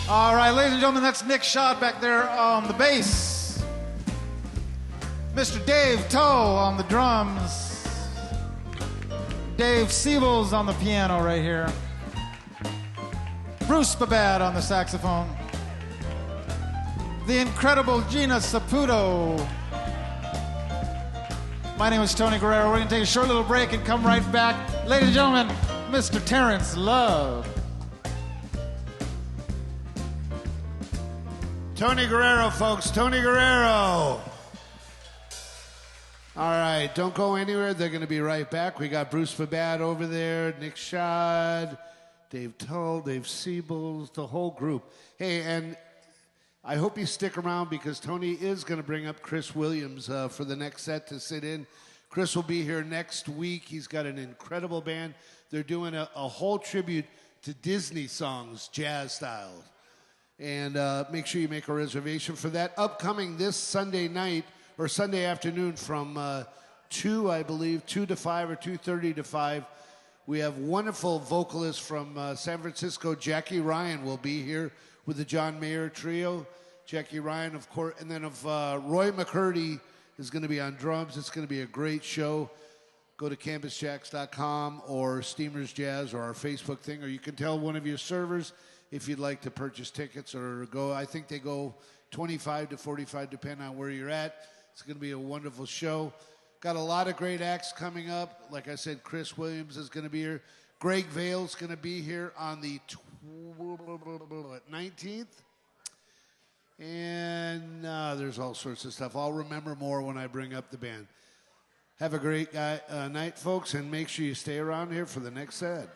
[SPEAKER 1] All right, ladies and gentlemen, that's Nick Schott back there on the bass. Mr. Dave Toe on the drums. Dave Siebels on the piano right here. Bruce Babad on the saxophone. The incredible Gina Saputo. My name is Tony Guerrero. We're going to take a short little break and come right back. Ladies and gentlemen, Mr. Terrence Love.
[SPEAKER 5] Tony Guerrero, folks. Tony Guerrero. All right, don't go anywhere. They're going to be right back. We got Bruce Babad over there, Nick Schott, Dave Tull, Dave Siebels, the whole group. Hey, and I hope you stick around because Tony is going to bring up Chris Williams for the next set to sit in. Chris will be here next week. He's got an incredible band. They're doing a whole tribute to Disney songs, jazz style. And make sure you make a reservation for that. Upcoming this Sunday night, or Sunday afternoon from 2, I believe, 2 to 5 or 2:30 to 5. We have wonderful vocalists from San Francisco. Jackie Ryan will be here with the John Mayer Trio. Jackie Ryan, of course, and then Roy McCurdy is going to be on drums. It's going to be a great show. Go to campusjax.com or Steamers Jazz or our Facebook thing, or you can tell one of your servers if you'd like to purchase tickets or go. I think they go 25 to 45, depending on where you're at. It's going to be a wonderful show. Got a lot of great acts coming up. Like I said, Chris Williams is going to be here. Greg Vale's going to be here on the 19th. And there's all sorts of stuff. I'll remember more when I bring up the band. Have a great night, folks, and make sure you stay around here for the next set.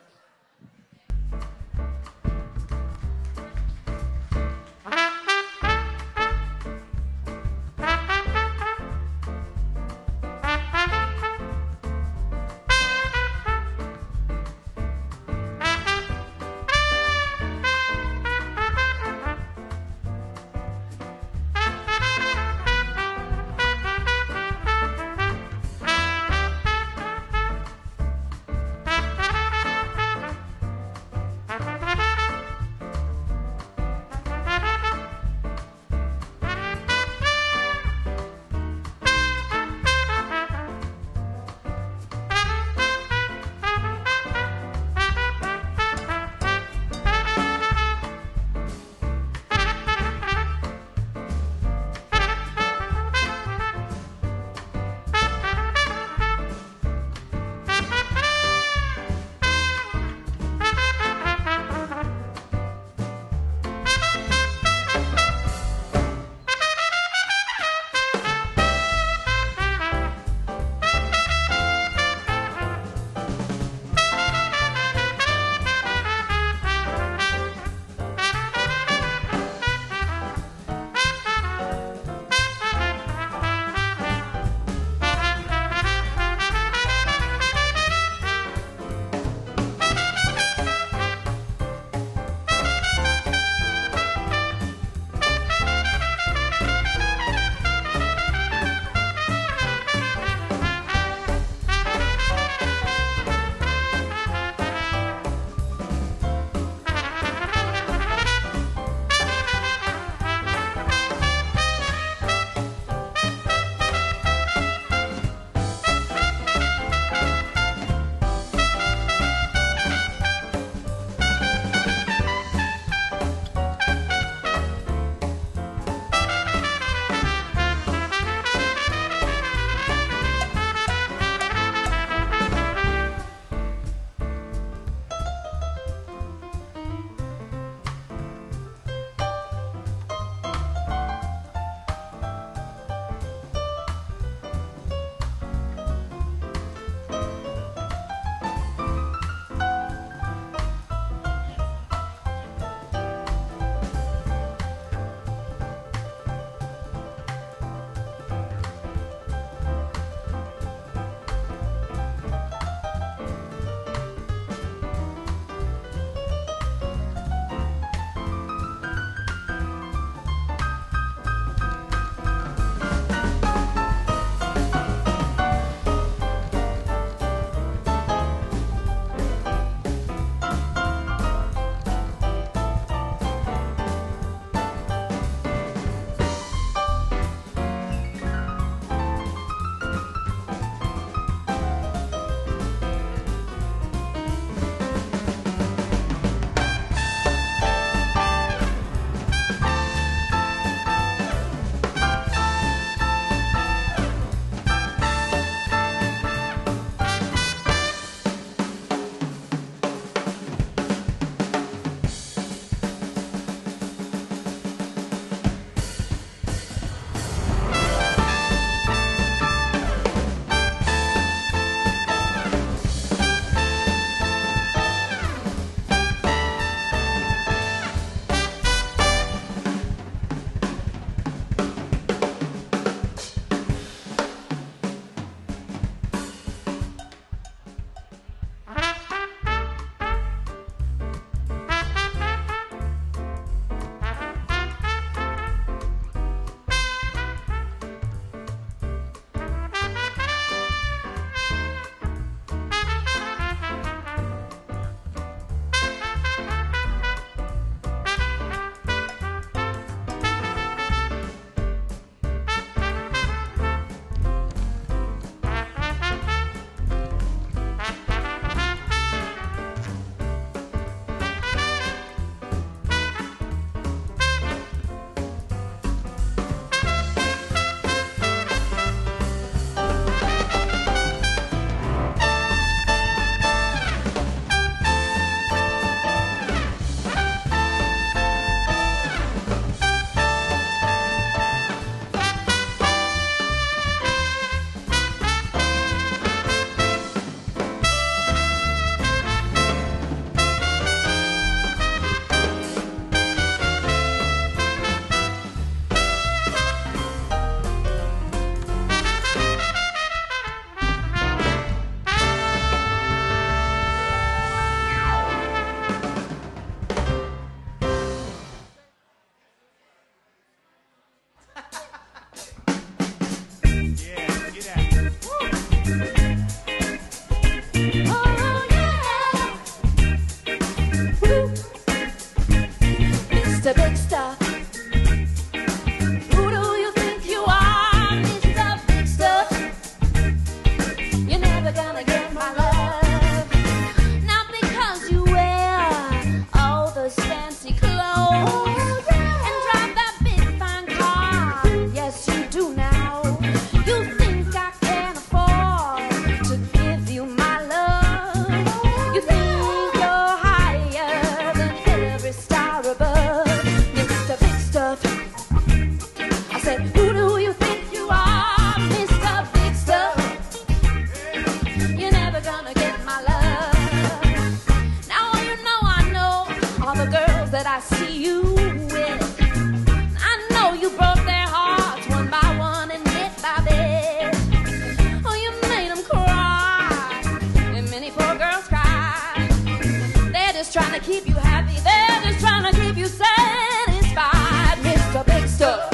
[SPEAKER 6] to keep you happy. They're just trying to keep you satisfied, Mr. Big Stuff.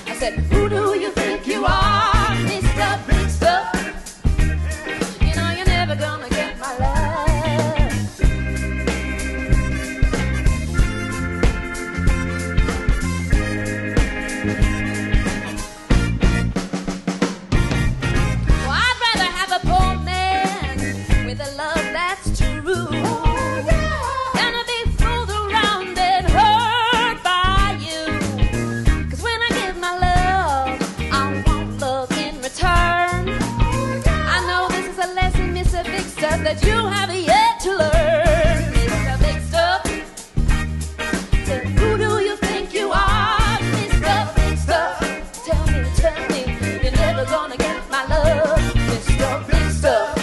[SPEAKER 6] I said, who do you think you are, Mr. Big Stuff? You know you're never gonna get my love. Well, I'd rather have a poor man with a love that's true than to be fooled around and hurt by you. 'Cause when I give my love, I want love in return. I know this is a lesson, Mr. Big Stuff, that you have yet to learn, Mr. Big Stuff. So who do you think you are, Mr. Big Stuff? Tell me, you're never gonna get my love, Mr. Big Stuff.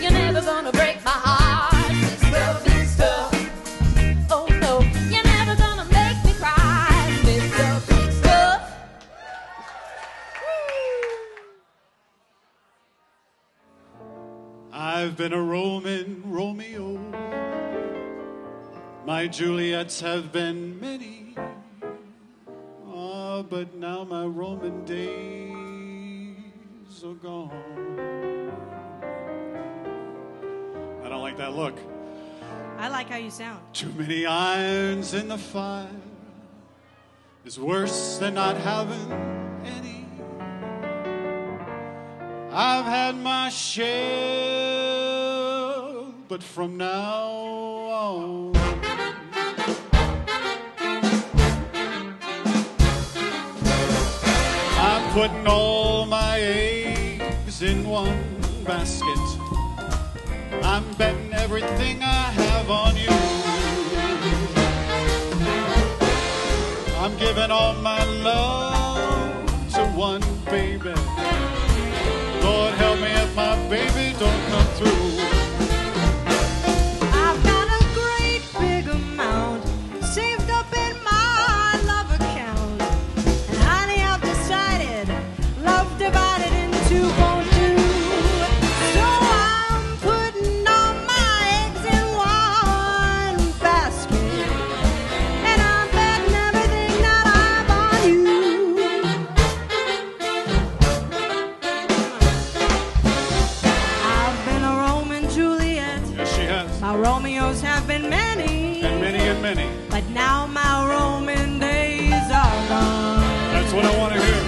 [SPEAKER 6] You're never gonna break my heart, Mr. Big Stuff. Oh no, you're never gonna make me cry, Mr. Big Stuff.
[SPEAKER 7] I've been a Roman Romeo. My Juliets have been many. Ah, but now my Roman days are gone. I don't like that look.
[SPEAKER 8] I like how you sound.
[SPEAKER 7] Too many irons in the fire is worse than not having any. I've had my share, but from now on, I'm putting all my eggs in one basket. I'm betting everything I have on you. I'm giving all my love to one baby. Lord help me if my baby don't come through.
[SPEAKER 8] I've got a great big amount saved up in my love account. And honey, I've decided love divided into won't do. So I'm putting all my eggs in one basket. And I'm betting everything that I've on you. I've been a Roman Juliet.
[SPEAKER 7] Yes, she has.
[SPEAKER 8] My Romeos have been many.
[SPEAKER 7] And many and many.
[SPEAKER 8] But now my Roman days are gone.
[SPEAKER 7] That's what I want to hear.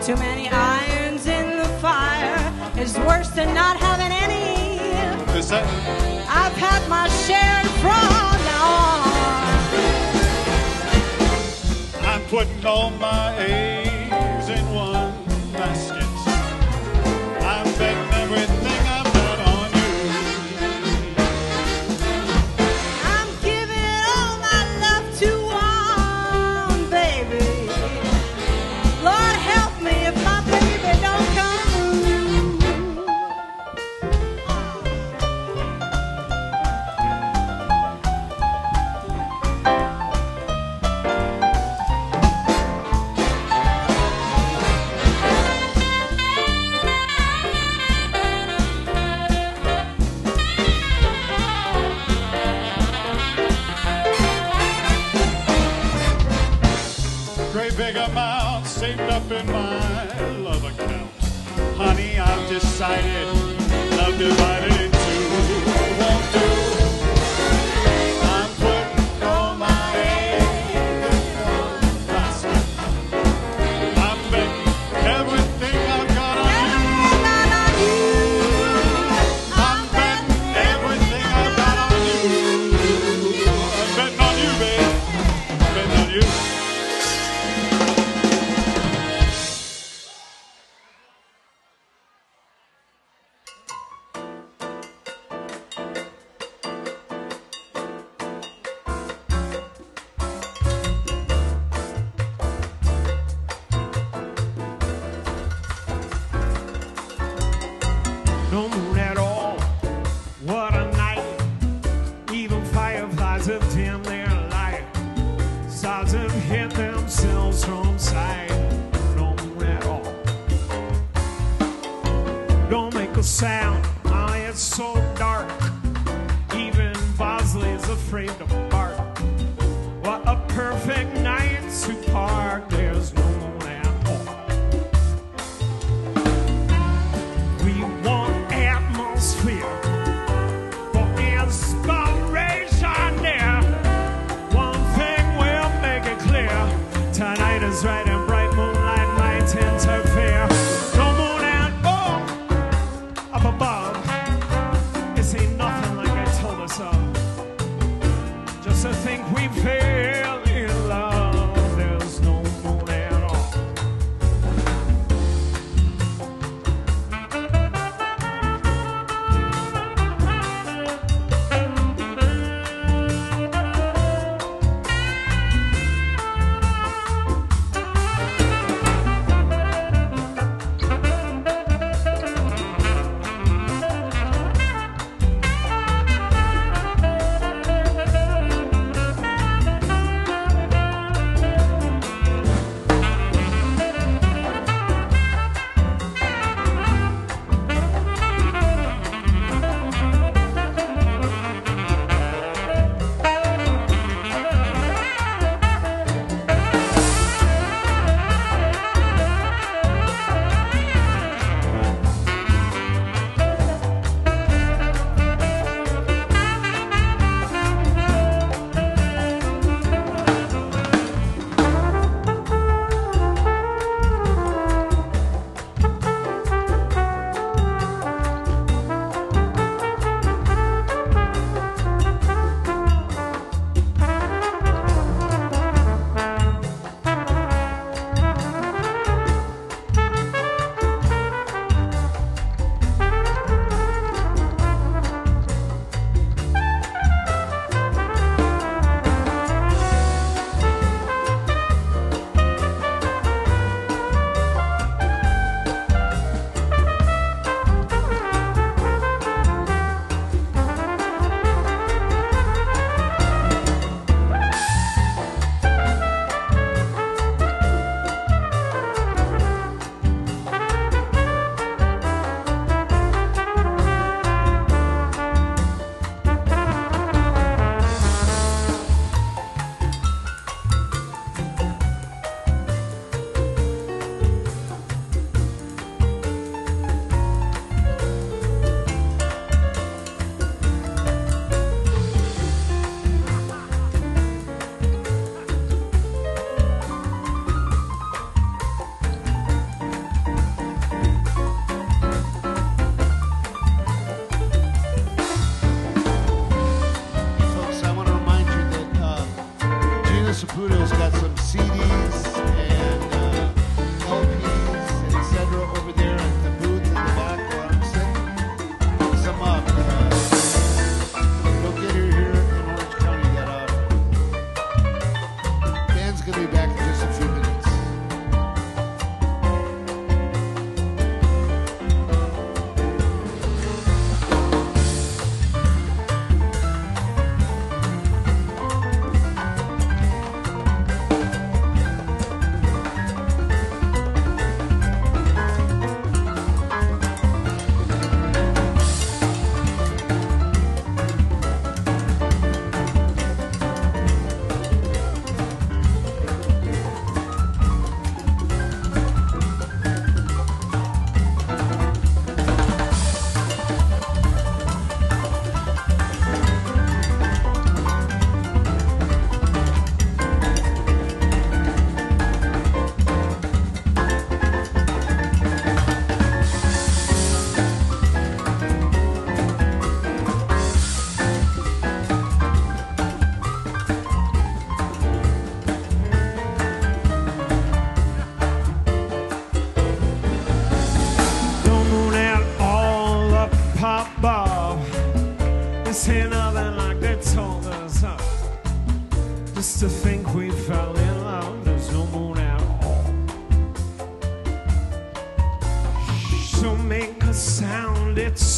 [SPEAKER 8] Too many irons in the fire is worse than not having any.
[SPEAKER 7] Is that?
[SPEAKER 8] I've had my share from now on.
[SPEAKER 7] I'm putting all my eggs in one basket. I'm betting everything I've got on you.
[SPEAKER 8] I'm giving all my love to one baby. Lord help me if my baby don't come through.
[SPEAKER 7] Great big amount saved up in my love account. Honey, I've decided love divided in two won't do. I'm putting all my eggs in one basket. I'm betting everything I've got on you. I'm betting everything I've got on you. I'm betting on you, babe. I'm betting on you.
[SPEAKER 9] No moon at all. What a night. Even fireflies have dimmed their light. Stars have hit themselves from sight. No moon at all. Don't make a sound. Oh, it's so dark.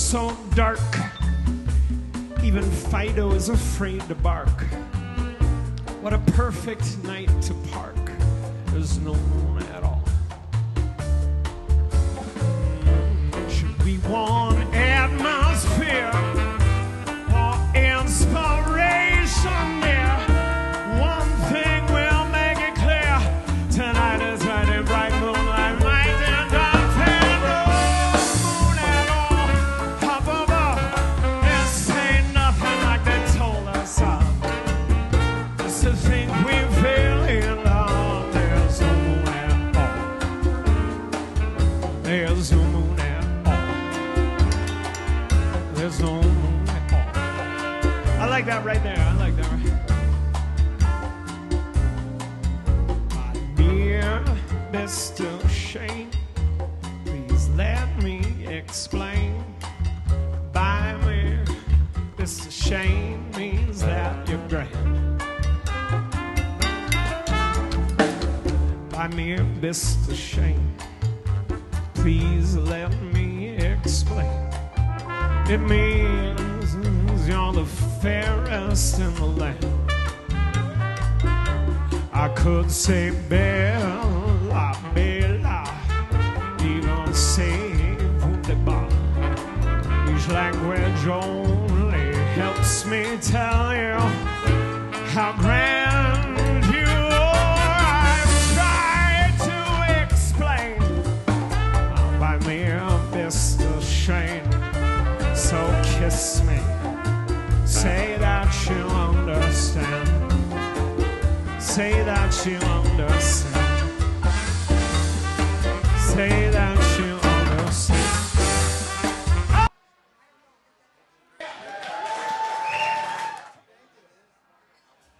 [SPEAKER 9] so dark. Even Fido is afraid to bark. What a perfect night to park. There's no moon at all. Should be one atmosphere or inspiration there. One thing will make it clear. Tonight is right in bright moonlight night and dark and no moon at all. Up above, this ain't nothing like they told us of. Just to think we fell in love. There's no moon at all. There's no moon at all. There's no moon at all. I like that right there. I like that right. My dear Mr. Shane, please let me explain. By me, Mr. Shane means that you're grand. By me, Mr. Shane, please let me explain. It means you're the fairest in the land. I could say Bella, Bella, even say Wunderbar. Each language only helps me tell you how grand you are. I've tried to explain by me, Mr. Shane. So kiss me, say that you understand. Say that you understand. Say that you understand.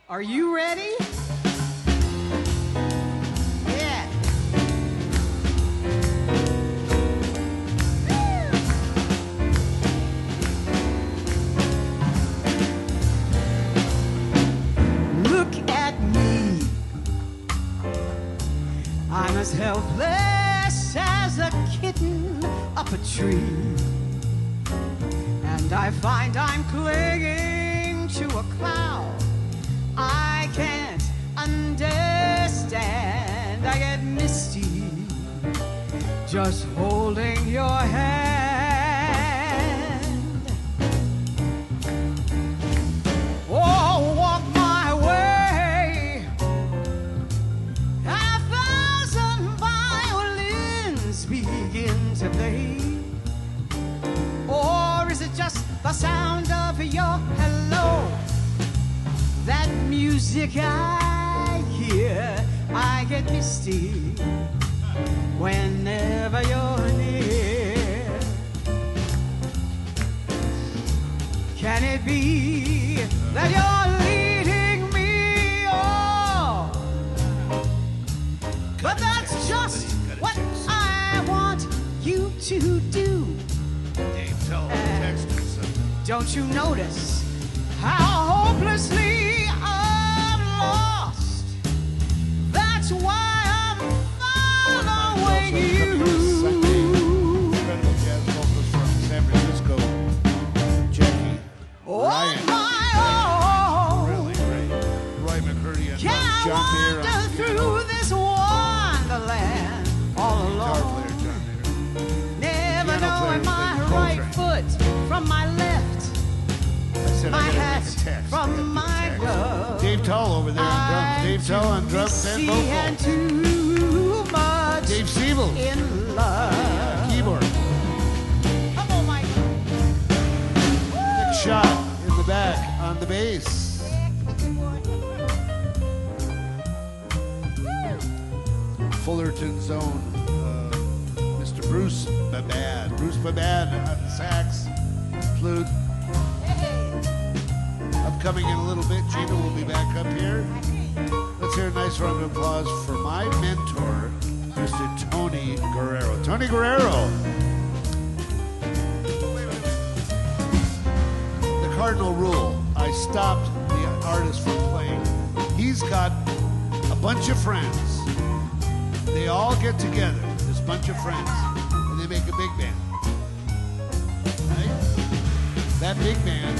[SPEAKER 8] Are you ready? Yeah. Look at me. I'm as helpless as a kitten up a tree. And I find I'm clinging to a cloud I can't understand. I get misty just holding your hand. Oh, walk my way. 1,000 violins begin to play. Or is it just the sound of your hello? That music I hear, I get misty whenever you're near. Can it be that you're leading me on? But that's just what I want you to do.
[SPEAKER 2] Dave, tell text us.
[SPEAKER 8] Don't you notice how hopelessly I'm lost? That's why I'm following you.
[SPEAKER 5] Incredible jazz vocals from San Francisco, Jackie
[SPEAKER 8] On
[SPEAKER 5] Ryan.
[SPEAKER 8] my own,
[SPEAKER 5] Really great. Roy McCurdy and
[SPEAKER 8] can I
[SPEAKER 5] John Mayer
[SPEAKER 8] wander
[SPEAKER 5] on
[SPEAKER 8] through this wonderland all
[SPEAKER 5] guitar
[SPEAKER 8] alone?
[SPEAKER 5] player John Mayer.
[SPEAKER 8] Never
[SPEAKER 5] Piano
[SPEAKER 8] knowing
[SPEAKER 5] player,
[SPEAKER 8] my
[SPEAKER 5] David
[SPEAKER 8] right
[SPEAKER 5] Coltrane.
[SPEAKER 8] foot from my left,
[SPEAKER 5] I said
[SPEAKER 8] my
[SPEAKER 5] I gotta
[SPEAKER 8] hat
[SPEAKER 5] make a text.
[SPEAKER 8] from my
[SPEAKER 5] Text.
[SPEAKER 8] glove.
[SPEAKER 5] Dave Tull over there on drums. Dave Tull on drums and
[SPEAKER 8] See and
[SPEAKER 5] vocals.
[SPEAKER 8] too much
[SPEAKER 5] Dave Siebel,
[SPEAKER 8] in love.
[SPEAKER 5] keyboard.
[SPEAKER 8] Come on, Mike.
[SPEAKER 5] Nick Schott in the back on the bass. Fullerton's own Mr. Bruce Babad. Bruce Babad on the sax, flute. Upcoming in a little bit, Gina will be back up here. Let's hear a nice round of applause for my mentor, Mr. Tony Guerrero. Tony Guerrero. The cardinal rule, I stopped the artist from playing. He's got a bunch of friends. They all get together, this bunch of friends, and they make a big band. Right? That big band,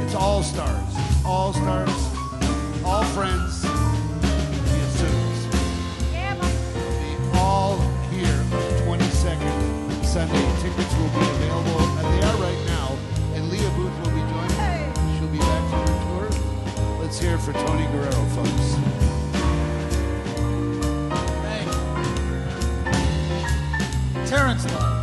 [SPEAKER 5] it's all stars. All stars, all friends. The Assumes. They'll be all here on the 22nd Sunday. Tickets will be available, and they are right now. And Leah Booth will be joining. She'll be back from her tour. Let's hear it for Tony Guerrero, folks.
[SPEAKER 1] Terrence Love.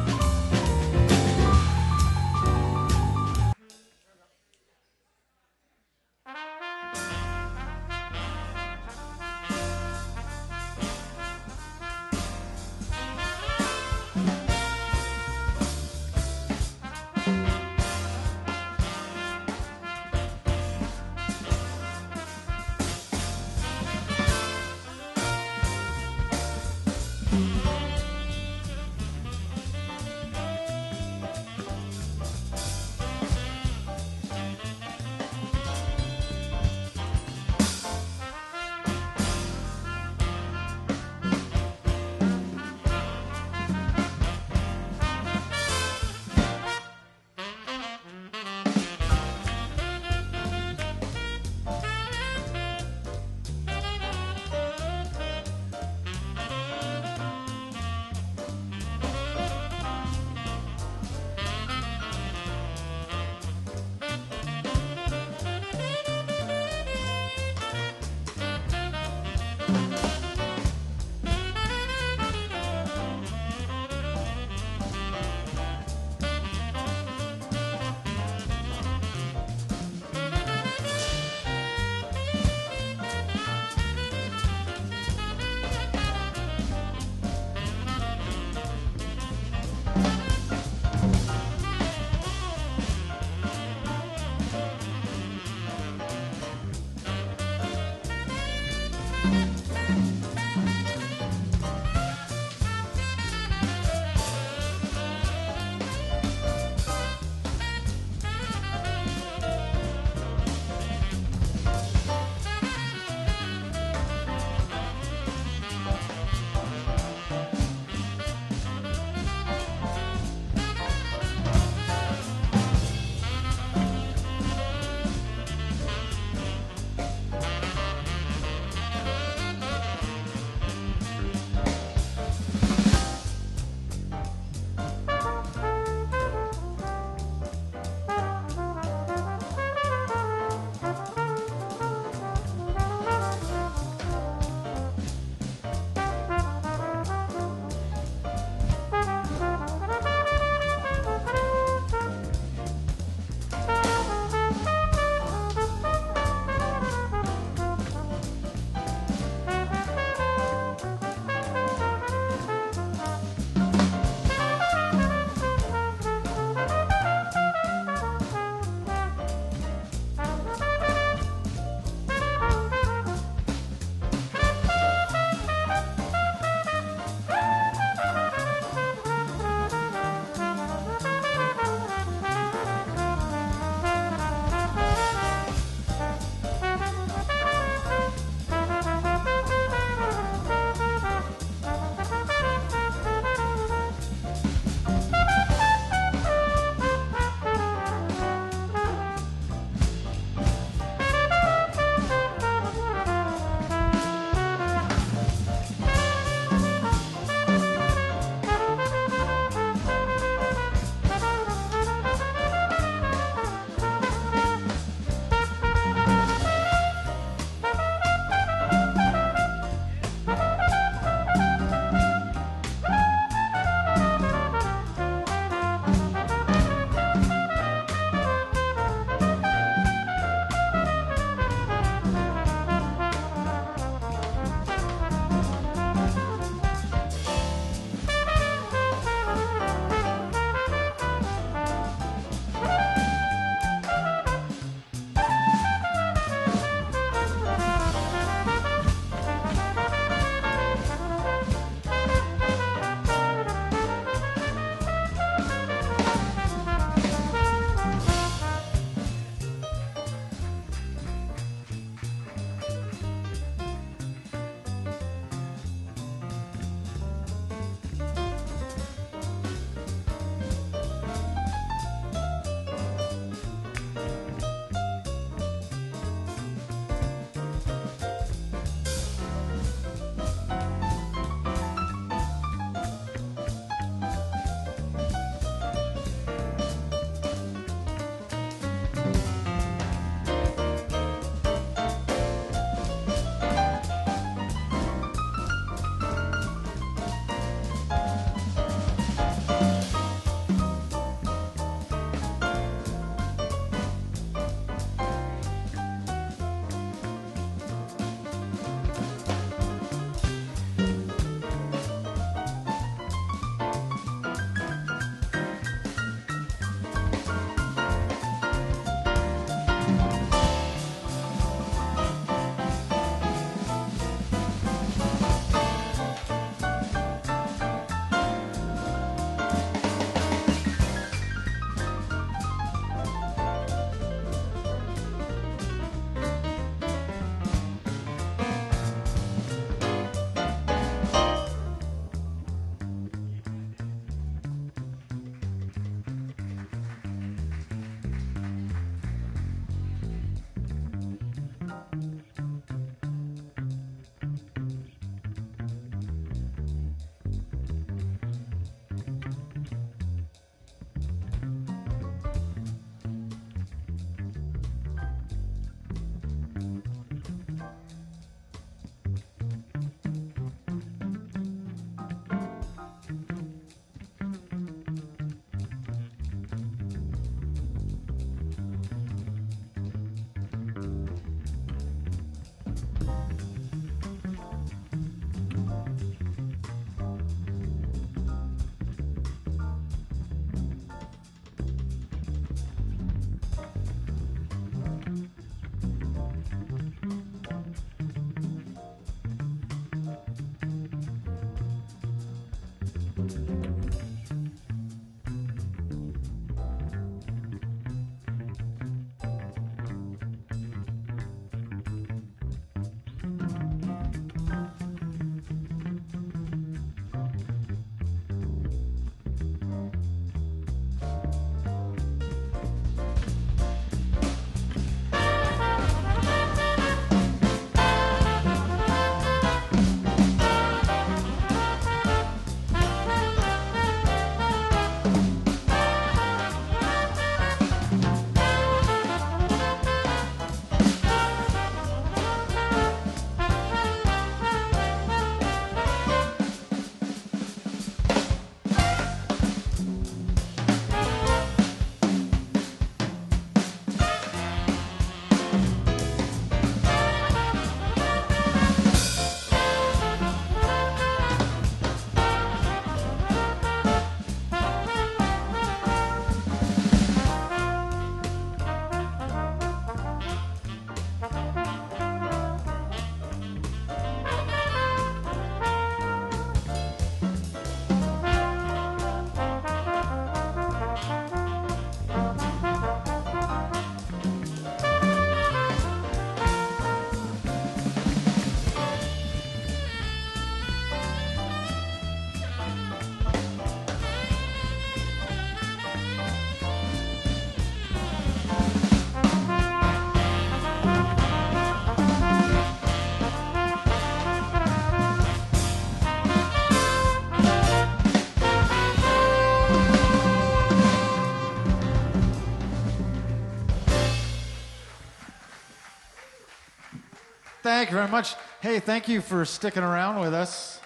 [SPEAKER 1] Thank you very much. Hey, thank you for sticking around with us.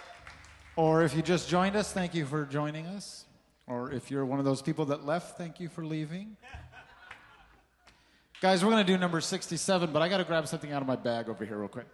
[SPEAKER 1] Or if you just joined us, thank you for joining us. Or if you're one of those people that left, thank you for leaving. Guys, we're going to do number 67, but I got to grab something out of my bag over here real quick.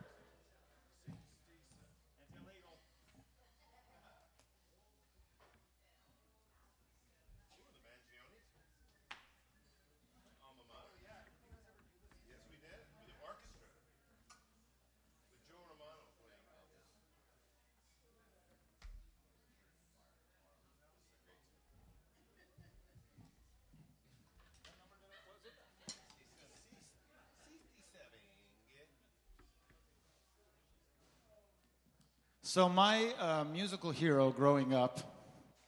[SPEAKER 1] So my musical hero growing up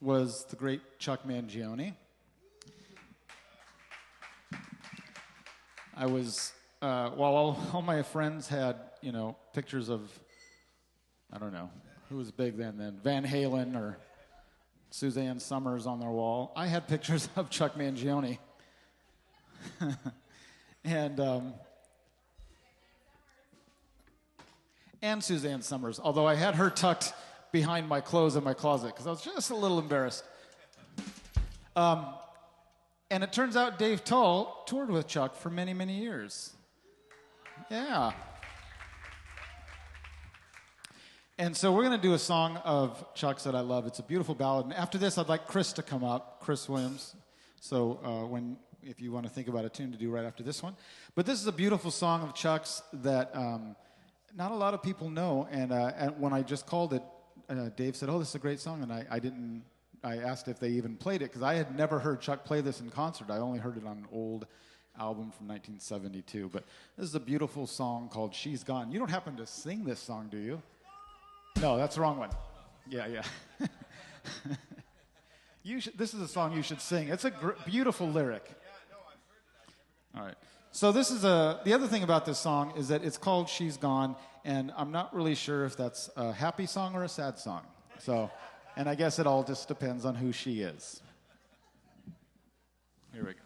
[SPEAKER 1] was the great Chuck Mangione. I was, while all my friends had, pictures of, I don't know, who was big then, Van Halen or Suzanne Summers on their wall, I had pictures of Chuck Mangione. And Suzanne Summers, although I had her tucked behind my clothes in my closet because I was just a little embarrassed. And it turns out Dave Tull toured with Chuck for many, many years. Yeah. And so we're going to do a song of Chuck's that I love. It's a beautiful ballad. And after this, I'd like Chris to come up, Chris Williams. So if you want to think about a tune to do right after this one. But this is a beautiful song of Chuck's that not a lot of people know. And when I just called it, Dave said, "Oh, this is a great song." And I asked if they even played it because I had never heard Chuck play this in concert. I only heard it on an old album from 1972. But this is a beautiful song called "She's Gone." You don't happen to sing this song, do you? No, that's the wrong one. Yeah. This is a song you should sing. It's a beautiful lyric. All right. So this is the other thing about this song is that it's called "She's Gone," and I'm not really sure if that's a happy song or a sad song. So, and I guess it all just depends on who she is. Here we go.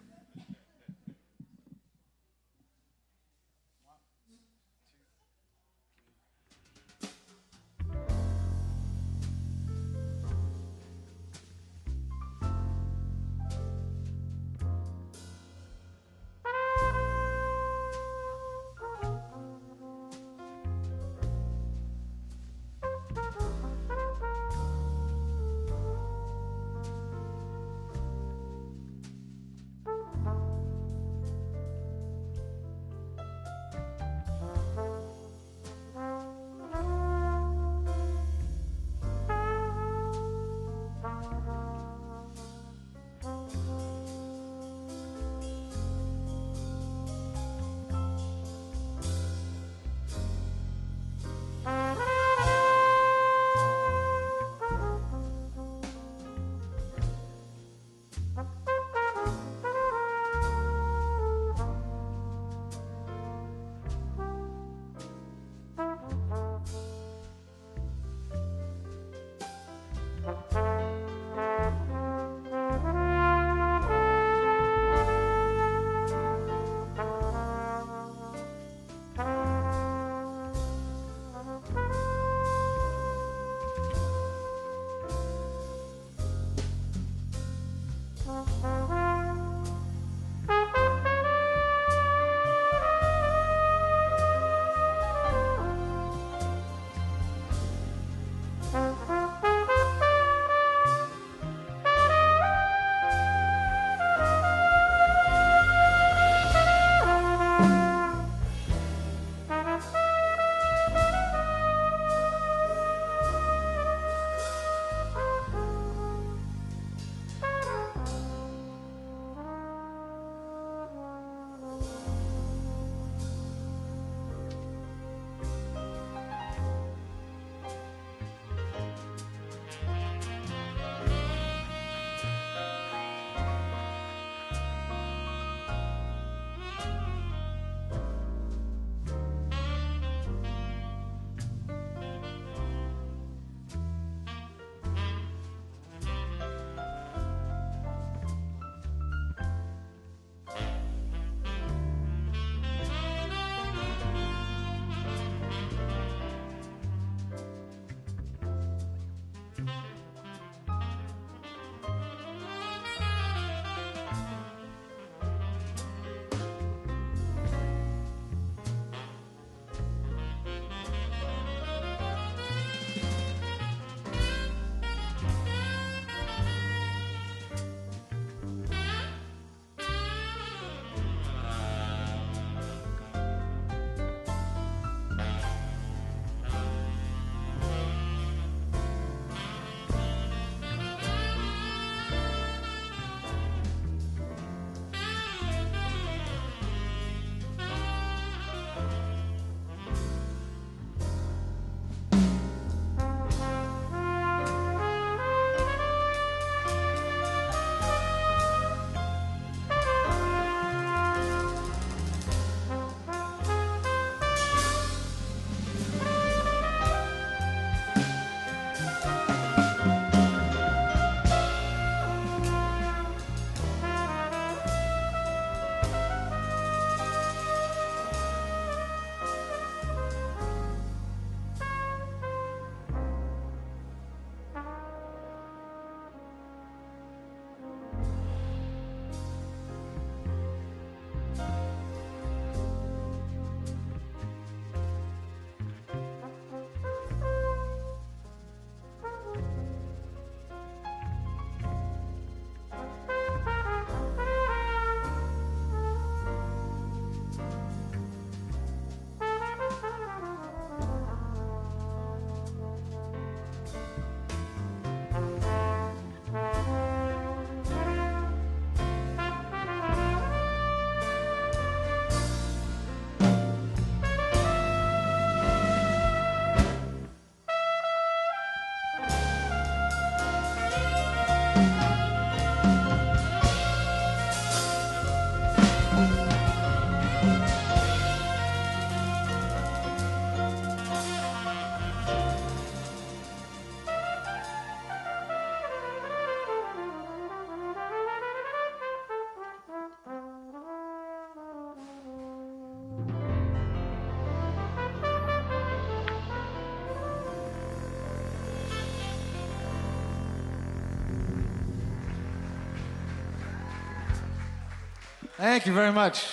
[SPEAKER 1] Thank you very much.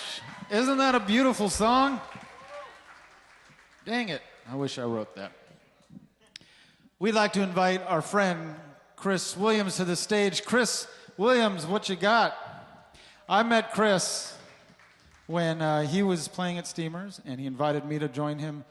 [SPEAKER 1] Isn't that a beautiful song? Dang it. I wish I wrote that. We'd like to invite our friend Chris Williams to the stage. Chris Williams, what you got? I met Chris when he was playing at Steamers, and he invited me to join him.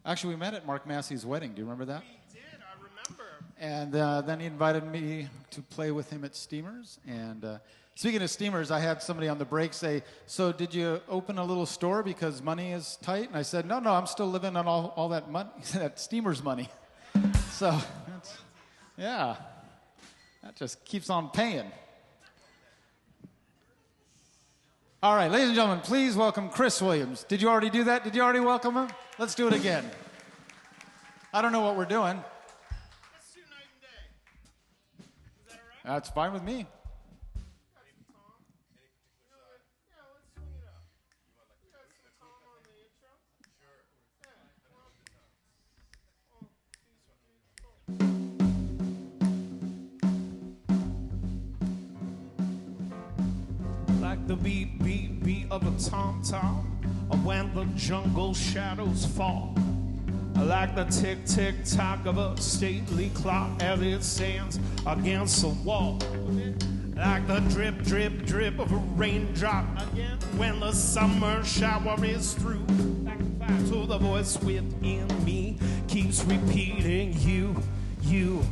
[SPEAKER 1] Actually, we met at Mark Massey's wedding. Do you remember that?
[SPEAKER 2] We did, I remember.
[SPEAKER 1] And then he invited me to play with him at Steamers. And speaking of Steamers, I had somebody on the break say, so did you open a little store because money is tight? And I said, no, I'm still living on all that money, that Steamers money. So, yeah, that just keeps on paying. All right, ladies and gentlemen, please welcome Chris Williams. Did you already do that? Did you already welcome him? Let's do it again. I don't know what we're doing.
[SPEAKER 2] Let's do night and day. Is that all right?
[SPEAKER 1] That's fine with me.
[SPEAKER 9] Like the beat, beat, beat of a tom-tom, or when the jungle shadows fall. I like the tick, tick, tock of a stately clock as it stands against the wall. Like the drip, drip, drip of a raindrop again when the summer shower is through. So the voice within me keeps repeating you,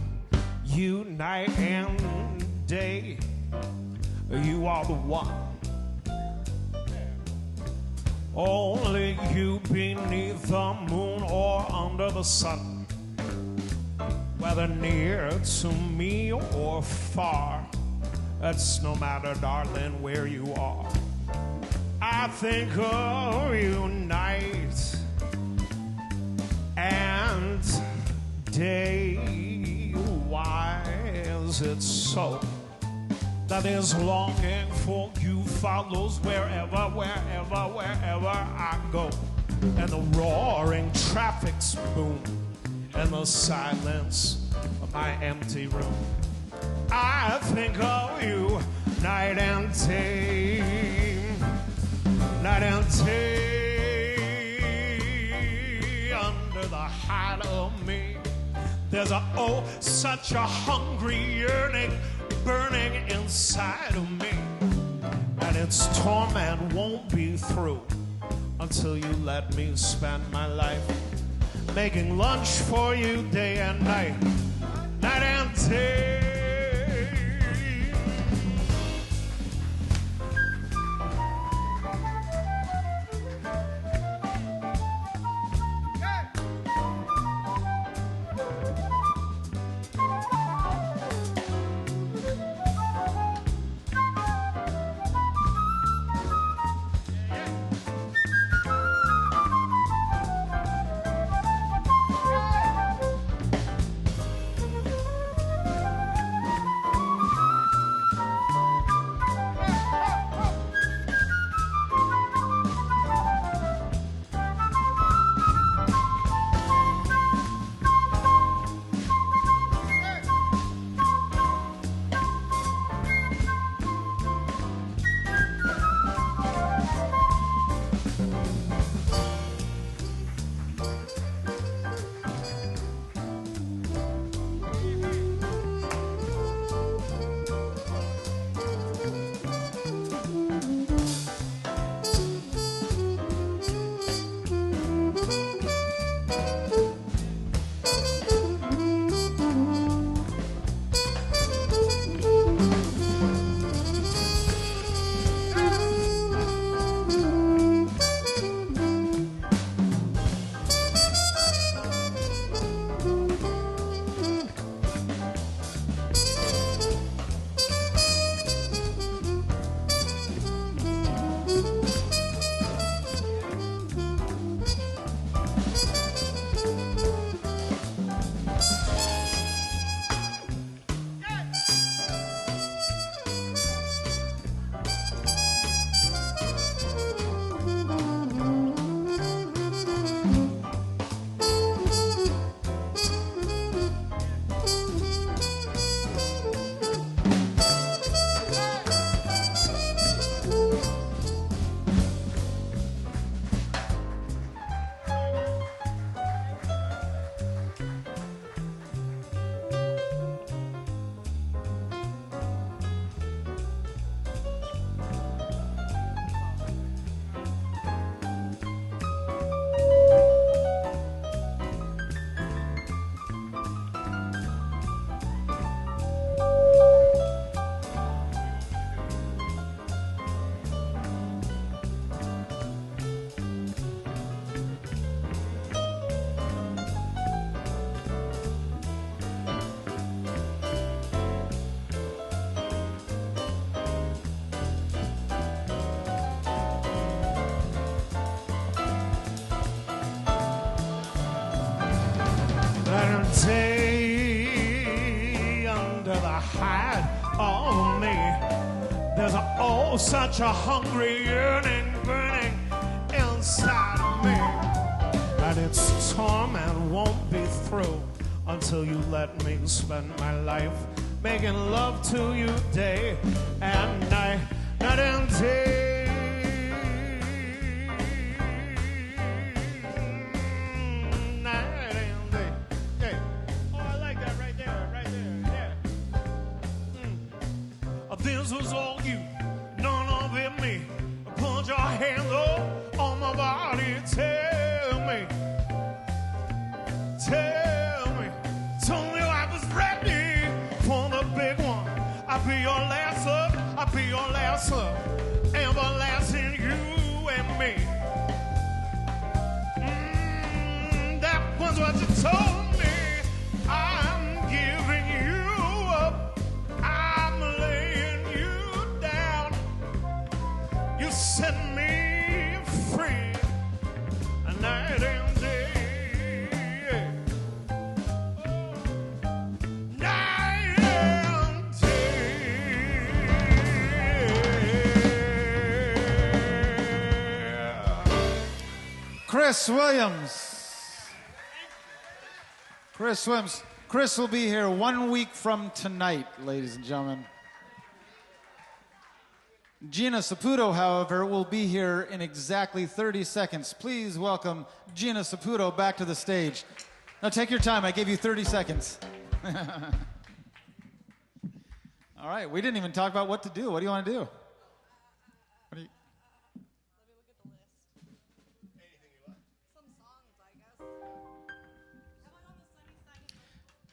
[SPEAKER 9] night and day. You are the one. Only you beneath the moon or under the sun. Whether near to me or far, it's no matter, darling, where you are. I think of you night and day. Why is it so that is longing for you follows wherever I go? And the roaring traffic's boom and the silence of my empty room. I think of you night and day, night and day. Under the hide of me, there's such a hungry yearning burning inside of me, and its torment won't be through until you let me spend my life making lunch for you day and night, night and day. day under the hide of me, there's such a hungry yearning burning inside of me, and its torment won't be through until you let me spend my life making love to you day and night, night and day. This was all you, none of it me. Put your hands up on my body. Tell me I was ready for the big one. I'll be your last love, I'll be your last love, everlasting you and me. That was what you told me. I'm giving you up. I'm laying you down. You set me free, night and day. Night and day.
[SPEAKER 1] Chris Williams. Chris will be here 1 week from tonight, ladies and gentlemen. Gina Saputo, however, will be here in exactly 30 seconds. Please welcome Gina Saputo back to the stage. Now take your time. I gave you 30 seconds. All right, we didn't even talk about what to do. What do you want to do? What do you...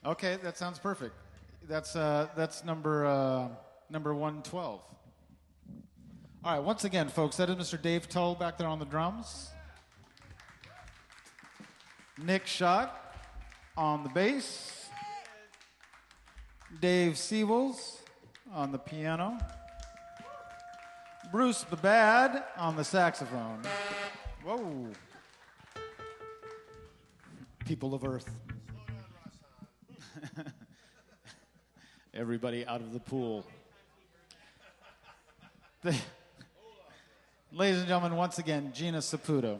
[SPEAKER 1] Okay, that sounds perfect. That's number 112. All right, once again, folks, that is Mr. Dave Tull back there on the drums. Nick Schott on the bass. Dave Siebels on the piano. Bruce Babad on the saxophone. Whoa. People of Earth. Everybody out of the pool. Ladies and gentlemen, once again, Gina Saputo.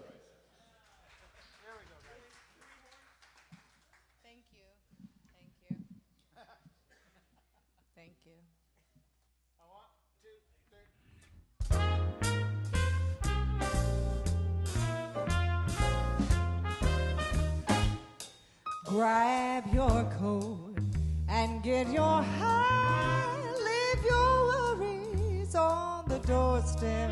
[SPEAKER 3] Thank you. Thank you. Grab your coat and get your hat. Leave your worries on the doorstep.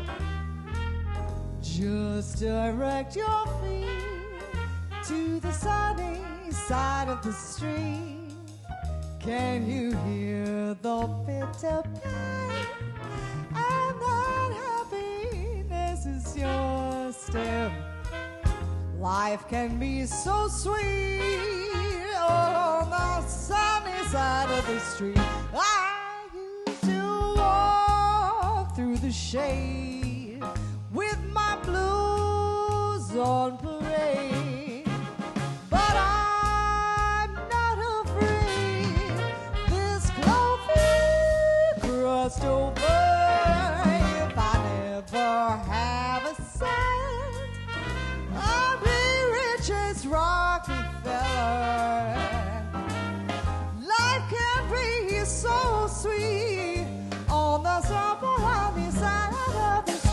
[SPEAKER 3] Just direct your feet to the sunny side of the street. Can you hear the bitter pain? And that happiness is your step. Life can be so sweet on the sunny side of the street. I used to walk through the shade with my blues on parade, but I'm not afraid. This clover crossed over. If I never have a cent, I'll be rich as Rockefeller. Life can be so sweet on the sunny side of the street.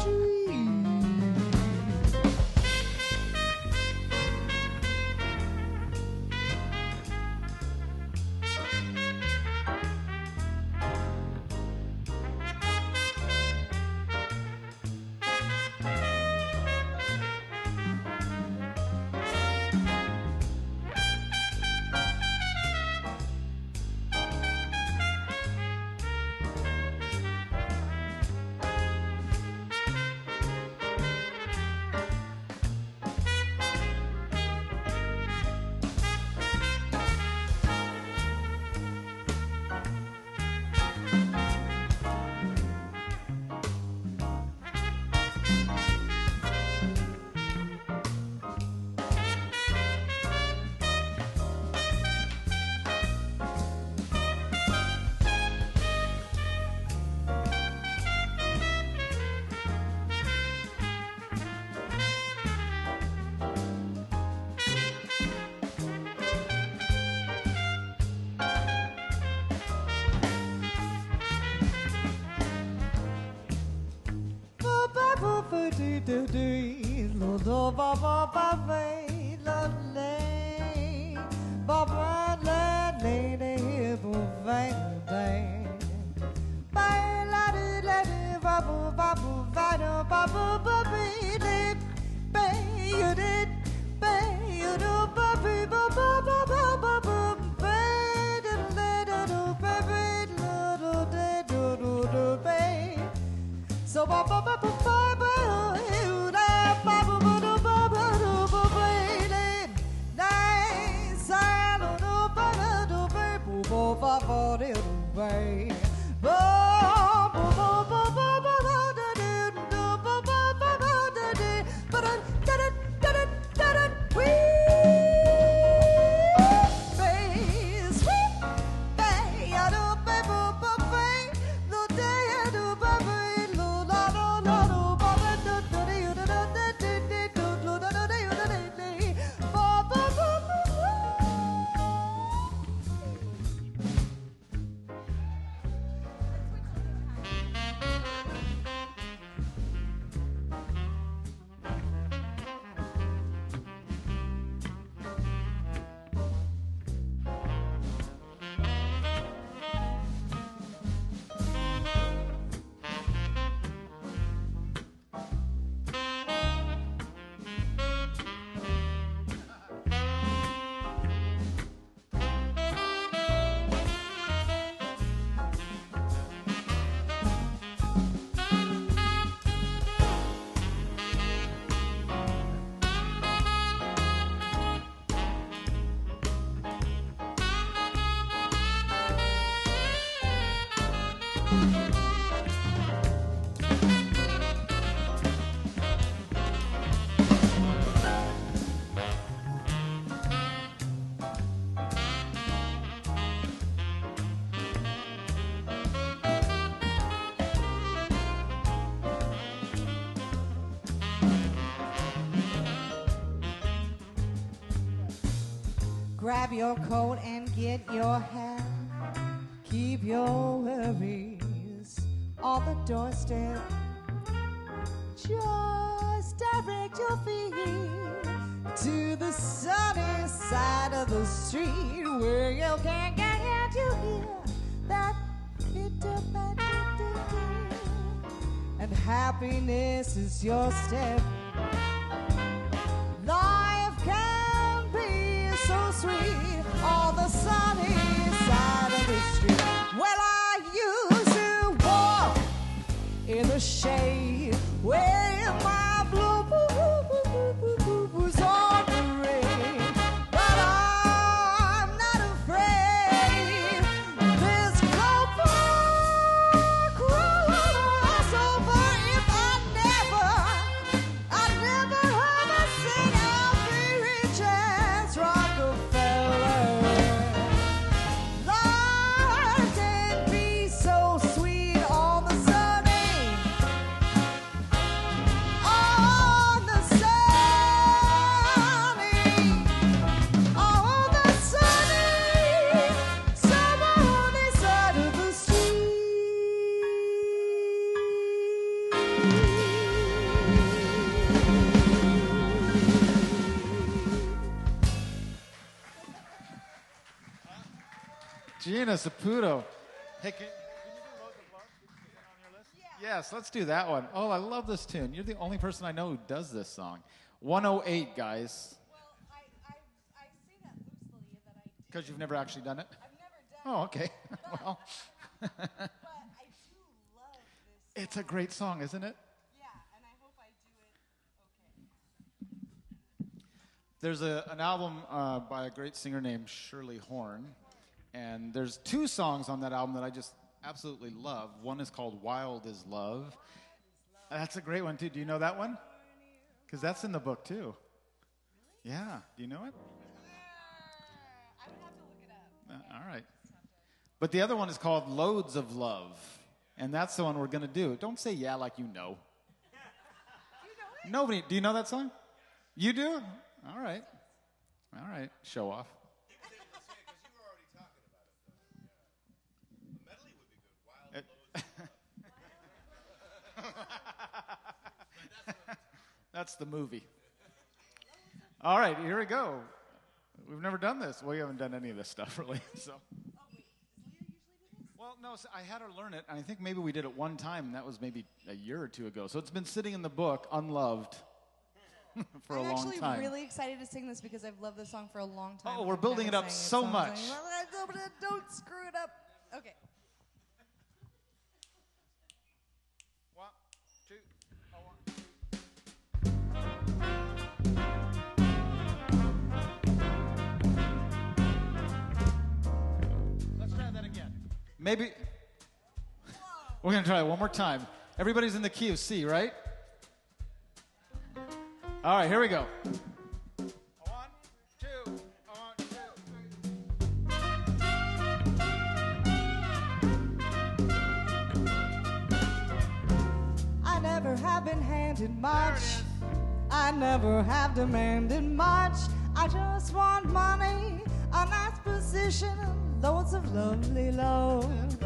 [SPEAKER 10] So ba ba ba ba ba ba da ba ba ba da ba ba da ba ba da sa da ba da da ba ba ba ba da ba ba ba ba ba ba da da da ba ba ba ba da da ba da da da da da da we grab your coat and get your hat. Keep your worries on the doorstep. Just direct your feet to the sunny side of the street where you can't get to hear that and happiness is your step. Life can be so sweet on the sunny side of the street. Well, I used to walk in the shade where my blues on the rain, but I'm not afraid. This crossover, if I never ever sing out Mary Chance Rockefeller. Life can be so sweet on the sunny, on the sunny side of the street.
[SPEAKER 1] Gina Saputo. Hey, can you do Loads of Love? Is it on your list? Yes, let's do that one. Oh, I love this tune. You're the only person I know who does this song. 108, guys.
[SPEAKER 3] Well, I say that loosely that I do.
[SPEAKER 1] Because you've never actually done it?
[SPEAKER 3] I've never done
[SPEAKER 1] Oh, okay. Well,
[SPEAKER 3] but I do love this.
[SPEAKER 1] it's a great song, isn't it?
[SPEAKER 3] Yeah, and I hope I do it okay.
[SPEAKER 1] There's an album by a great singer named Shirley Horn, and there's two songs on that album that I just absolutely love. One is called Wild is Love. That's a great one, too. Do you know that one? Because that's in the book, too. Really? Yeah. Do you know it?
[SPEAKER 3] I would have to look it up.
[SPEAKER 1] All right. But the other one is called Loads of Love, and that's the one we're going to do. Don't say yeah like you know.
[SPEAKER 3] Do you know it?
[SPEAKER 1] Nobody. Do you know that song? You do? All right. All right. Show off. That's the movie. All right, here we go. We've never done this. We haven't done any of this stuff, really. So. Well, no, so I had her learn it, and I think maybe we did it one time, and that was maybe a year or two ago. So it's been sitting in the book, unloved, for a long time.
[SPEAKER 3] I'm actually really excited to sing this because I've loved this song for a long time.
[SPEAKER 1] Oh, we're building it up so much.
[SPEAKER 3] Don't screw it up. Okay.
[SPEAKER 1] 1, 2, 1. Let's try that again. Maybe we're going to try it one more time. Everybody's in the key of C, right? All right, here we go. 1, 2, 1, 2, 3.
[SPEAKER 10] I never have been handed much. I never have demanded much. I just want money, a nice position, and loads of lovely love.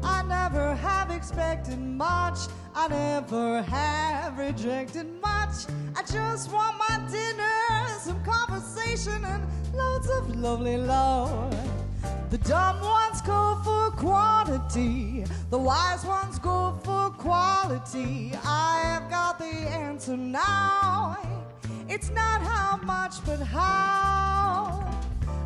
[SPEAKER 10] I never have expected much. I never have rejected much. I just want my dinner, some conversation, and loads of lovely love. The dumb ones go for quantity. The wise ones go for quality. I have got the answer now. It's not how much, but how.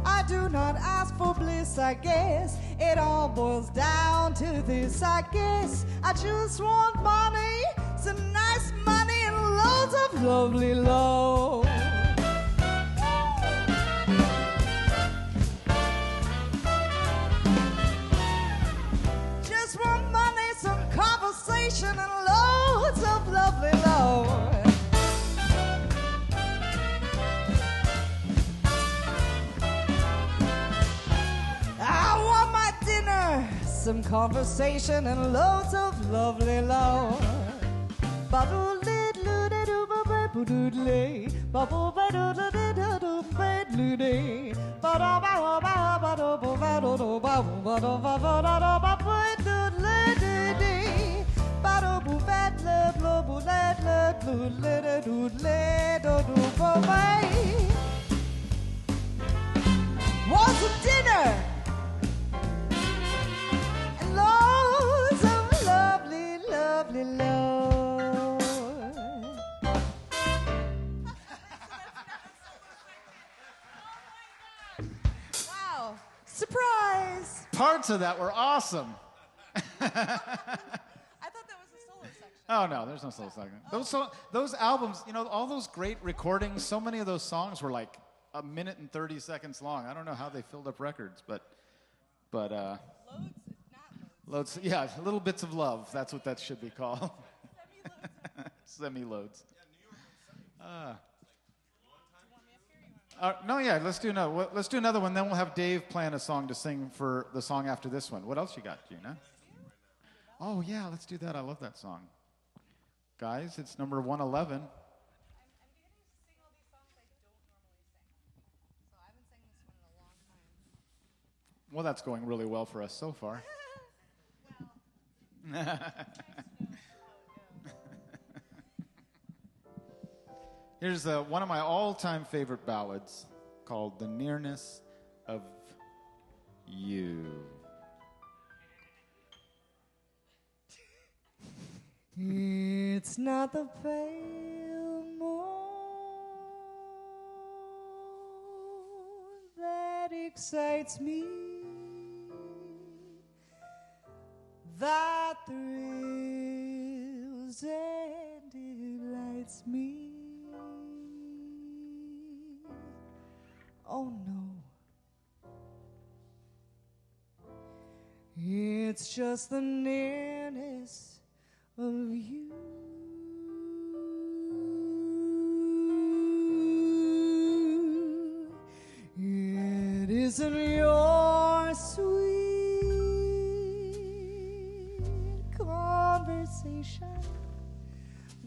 [SPEAKER 10] I do not ask for bliss, I guess. It all boils down to this, I guess. I just want money, some nice money, and loads of lovely love. Just want money, some conversation, and loads of lovely love. Some conversation and loads of lovely love. Want some dinner? Loads of lovely, lovely love. Wow. Surprise.
[SPEAKER 1] Parts of that were awesome.
[SPEAKER 3] I thought that was a solo section.
[SPEAKER 1] Oh, no, there's no solo section. Those albums, you know, all those great recordings, so many of those songs were like a minute and 30 seconds long. I don't know how they filled up records, but loads, yeah, little bits of love. That's what that should be called. Semi-loads. No, yeah, let's do another. Let's do another one. Then we'll have Dave plan a song to sing for the song after this one. What else you got, Gina? Oh yeah, let's do that. I love that song. Guys, it's number 111.
[SPEAKER 3] I'm beginning to sing all these songs I don't normally sing. So I haven't sang this one in a long time.
[SPEAKER 1] Well, that's going really well for us so far. Here's one of my all-time favorite ballads called The Nearness of You.
[SPEAKER 10] It's not the pale moon that excites me, that thrills and delights me. Oh no, it's just the nearness of you. It isn't your sweet conversation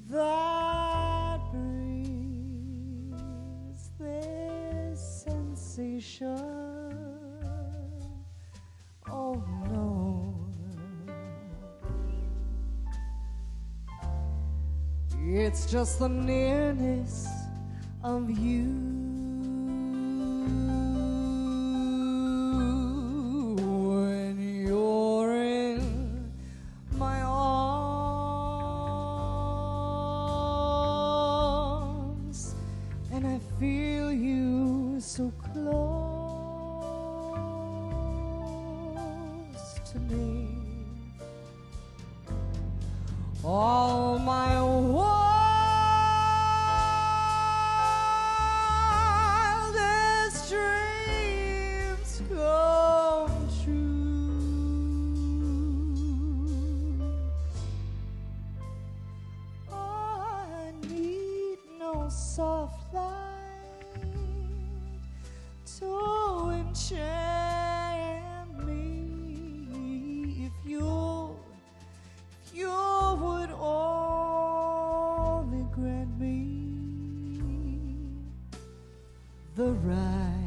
[SPEAKER 10] that brings this sensation. Oh no, It's just the nearness of you. When you're in my arms, and I feel you so close to me. All my wildest dreams come true. I need no soft light to enchant me. If you would only grant me the right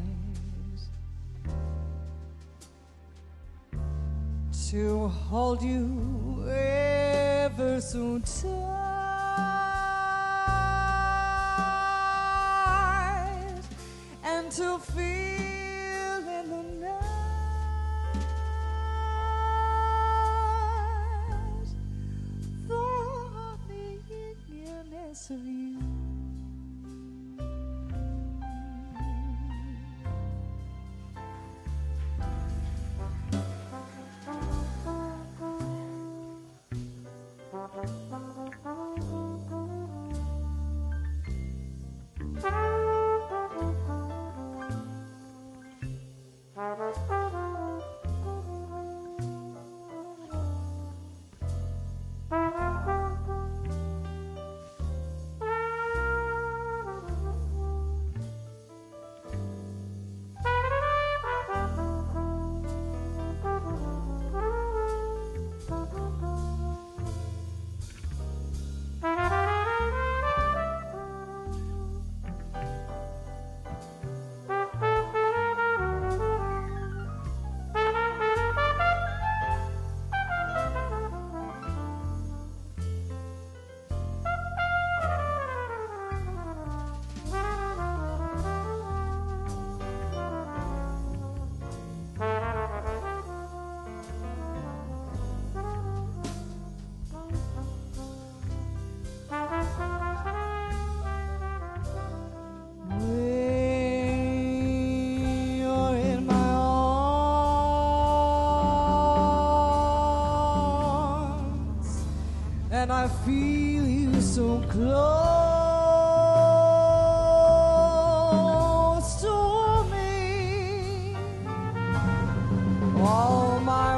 [SPEAKER 10] to hold you ever so tight and to feel in the night the nearness of you. And I feel you so close to me. All my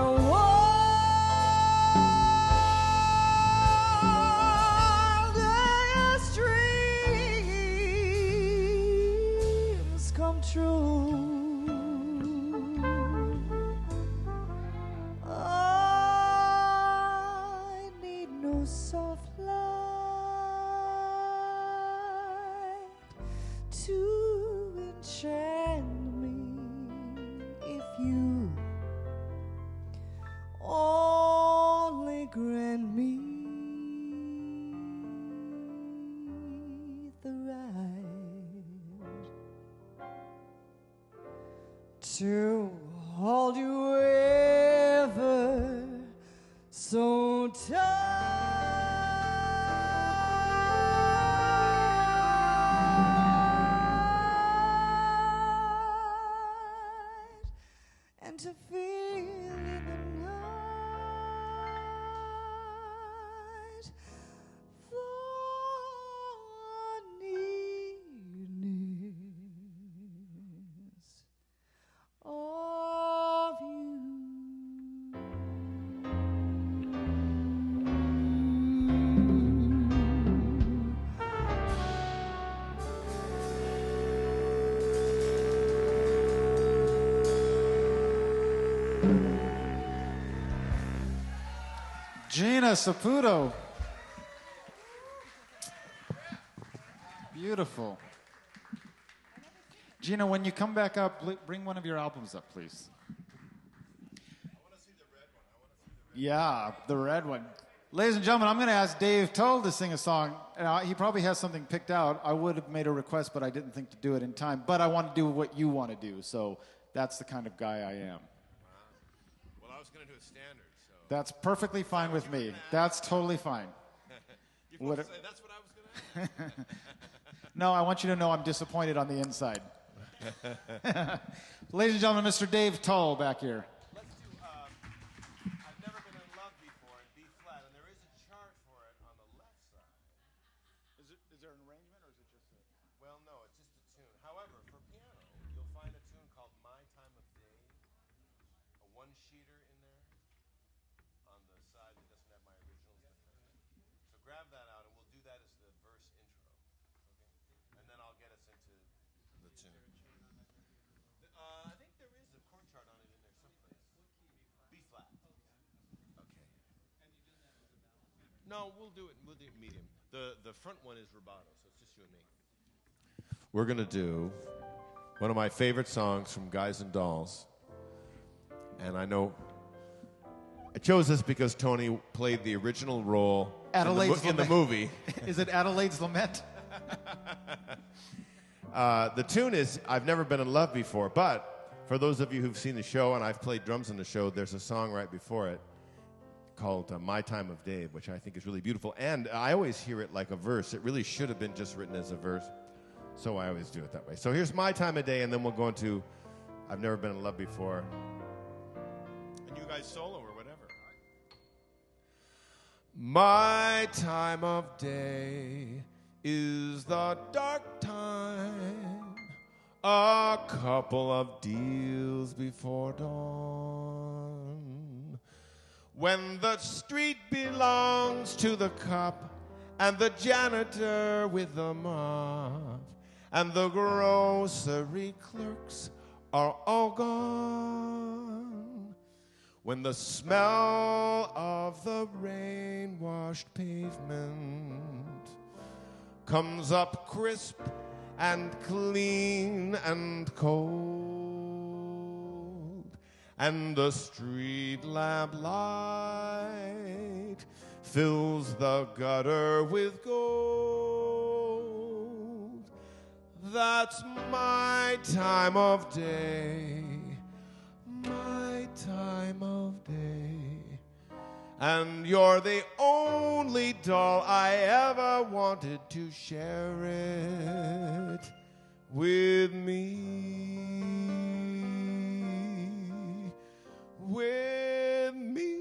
[SPEAKER 10] wildest dreams come true. Soft light to enchant me. If you only grant me the right to hold you ever so tight. And to feel in the night the nearness of you.
[SPEAKER 1] Gina Saputo. Beautiful. Gina, when you come back up, bring one of your albums up, please. Yeah, the red one. Ladies and gentlemen, I'm going to ask Dave Toll to sing a song. He probably has something picked out. I would have made a request, but I didn't think to do it in time. But I want to do what you want to do, so that's the kind of guy I am.
[SPEAKER 2] Well, I was going to do a standard, so.
[SPEAKER 1] That's perfectly fine with me. That's totally fine.
[SPEAKER 2] You're supposed to say, that's what I was going to ask.
[SPEAKER 1] No, I want you to know I'm disappointed on the inside. Ladies and gentlemen, Mr. Dave Toll back here.
[SPEAKER 2] Let's do I've Never Been in Love Before in B flat, and there is a chart for it on the left side.
[SPEAKER 1] Is there an arrangement, or is it just a...
[SPEAKER 2] Well, no, it's just a tune. However, for piano, you'll find a tune called My Time of Day, a one-sheeter in there on the side that doesn't have my originals. So grab that out, and we'll do that as the verse intro. Okay? And then I'll get us into the tune. I think there is a chord chart on it in there someplace. B flat. Okay. No, we'll do it medium. The front one is rubato, so it's just you and me. We're gonna do one of my favorite songs from Guys and Dolls, and I know I chose this because Tony played the original role in the movie.
[SPEAKER 1] Is it Adelaide's Lament?
[SPEAKER 2] The tune is I've Never Been in Love Before, but for those of you who've seen the show, and I've played drums in the show, there's a song right before it called My Time of Day, which I think is really beautiful. And I always hear it like a verse. It really should have been just written as a verse, so I always do it that way. So here's My Time of Day, and then we'll go into I've Never Been in Love Before. And you guys solo or whatever. My time of day is the dark time, a couple of deals before dawn, when the street belongs to the cop and the janitor with the mop, and the grocery clerks are all gone, when the smell of the rain-washed pavement comes up crisp and clean and cold, and the street lamp light fills the gutter with gold. That's my time of day, my time of day. And you're the only doll I ever wanted to share it with me. With me.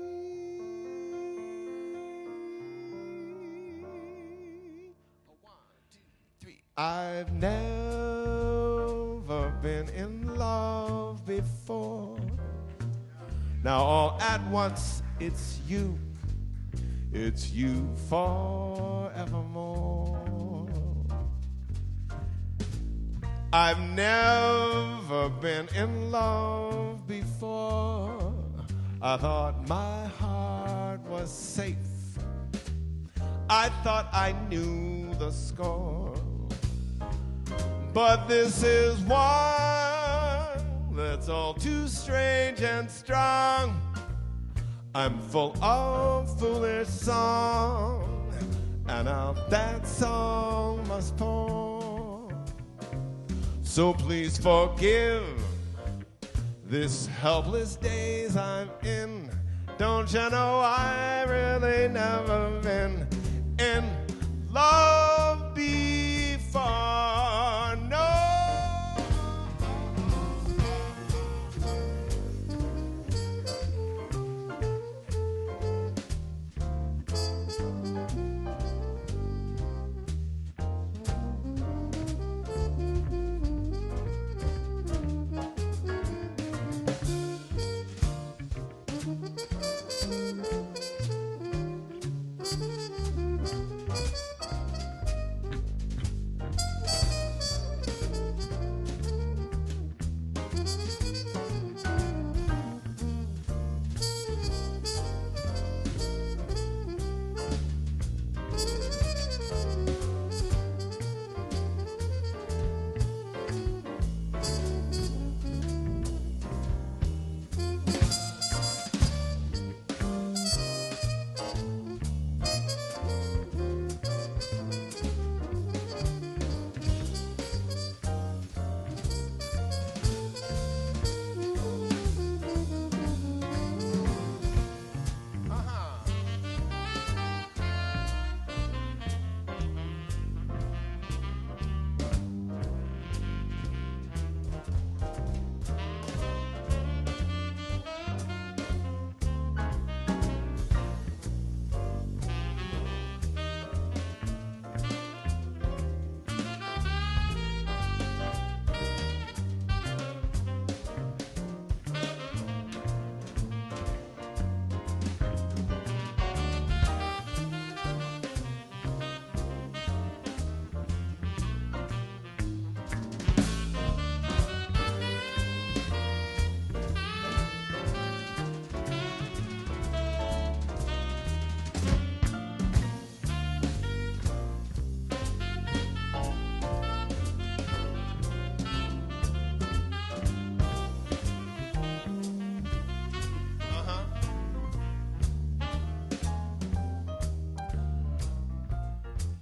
[SPEAKER 2] One, two, three. I've never been in love before. Now all at once it's you forevermore. I've never been in love before. I thought my heart was safe. I thought I knew the score. But this is one that's all too strange and strong. I'm full of foolish song, and out that song must pour. So please forgive this helpless daze I'm in. Don't you know I really never been in love before? No.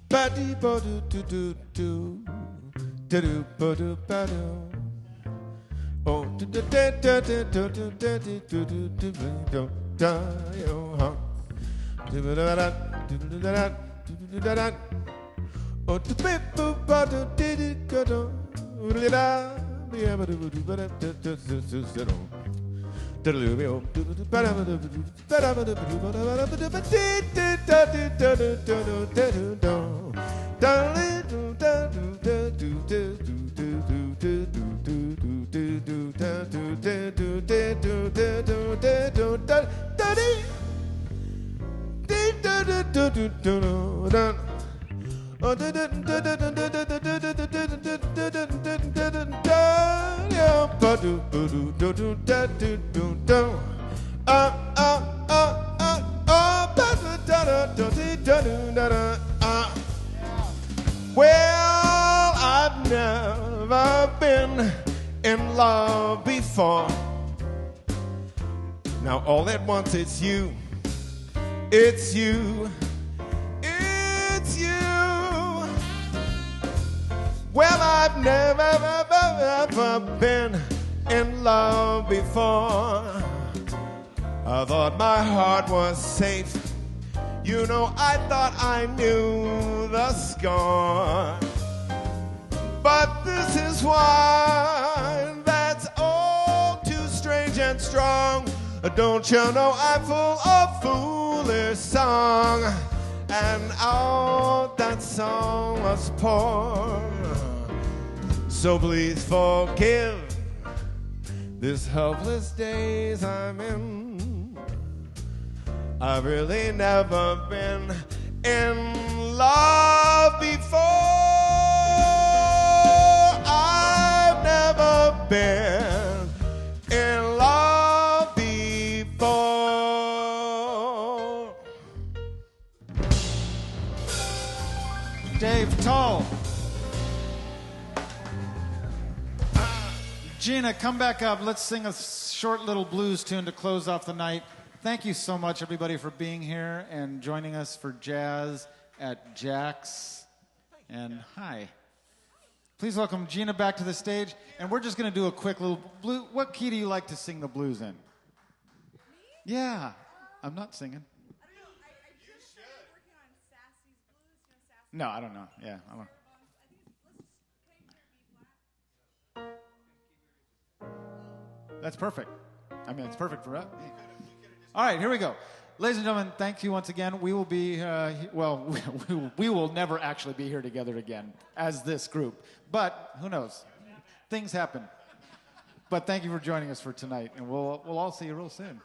[SPEAKER 2] Ba-dee ba do do do do. Da-do ba do ba do. Oh, da da da da da da da da da da da da yo ha. Da da da da da da da da. Oh, da ba ba ba do di di ga do. Da da ba ba do ba da da da da da da. Da da ba do ba da ba do ba da ba do ba da ba do ba di di da di da da da da da da. Da do da do da do da do do do do do do do do da do da do da do da do da do da da dee dee da da da do do da oh da da da da da da da da da da da da da da da yeah ba do do do do da do do do ah ba da da da da da da ah. Well, I've never been in love before. Now all at once it's you, it's you, it's you. Well, I've never been in love before. I thought my heart was safe. You know, I thought I knew the score. But this is wine that's all too strange and strong. Don't you know I'm full of foolish song, and out that song must pour. So please forgive this helpless daze I'm in. I've really never been in love before. I've never been in love before.
[SPEAKER 1] Dave Tull. Gina, come back up. Let's sing a short little blues tune to close off the night. Thank you so much, everybody, for being here and joining us for jazz at JAX. And hi. Please welcome Gina back to the stage. And we're just going to do a quick little blue. What key do you like to sing the blues in? Me? Yeah. I'm not singing.
[SPEAKER 3] I don't know. I just started working on Sassy's blues. You know Sassy?
[SPEAKER 1] No, I don't know. Yeah. I don't. That's perfect. I mean, it's perfect for us. All right, here we go. Ladies and gentlemen, thank you once again. We will be, we will never actually be here together again as this group. But who knows? Things happen. But thank you for joining us for tonight, and we'll all see you real soon.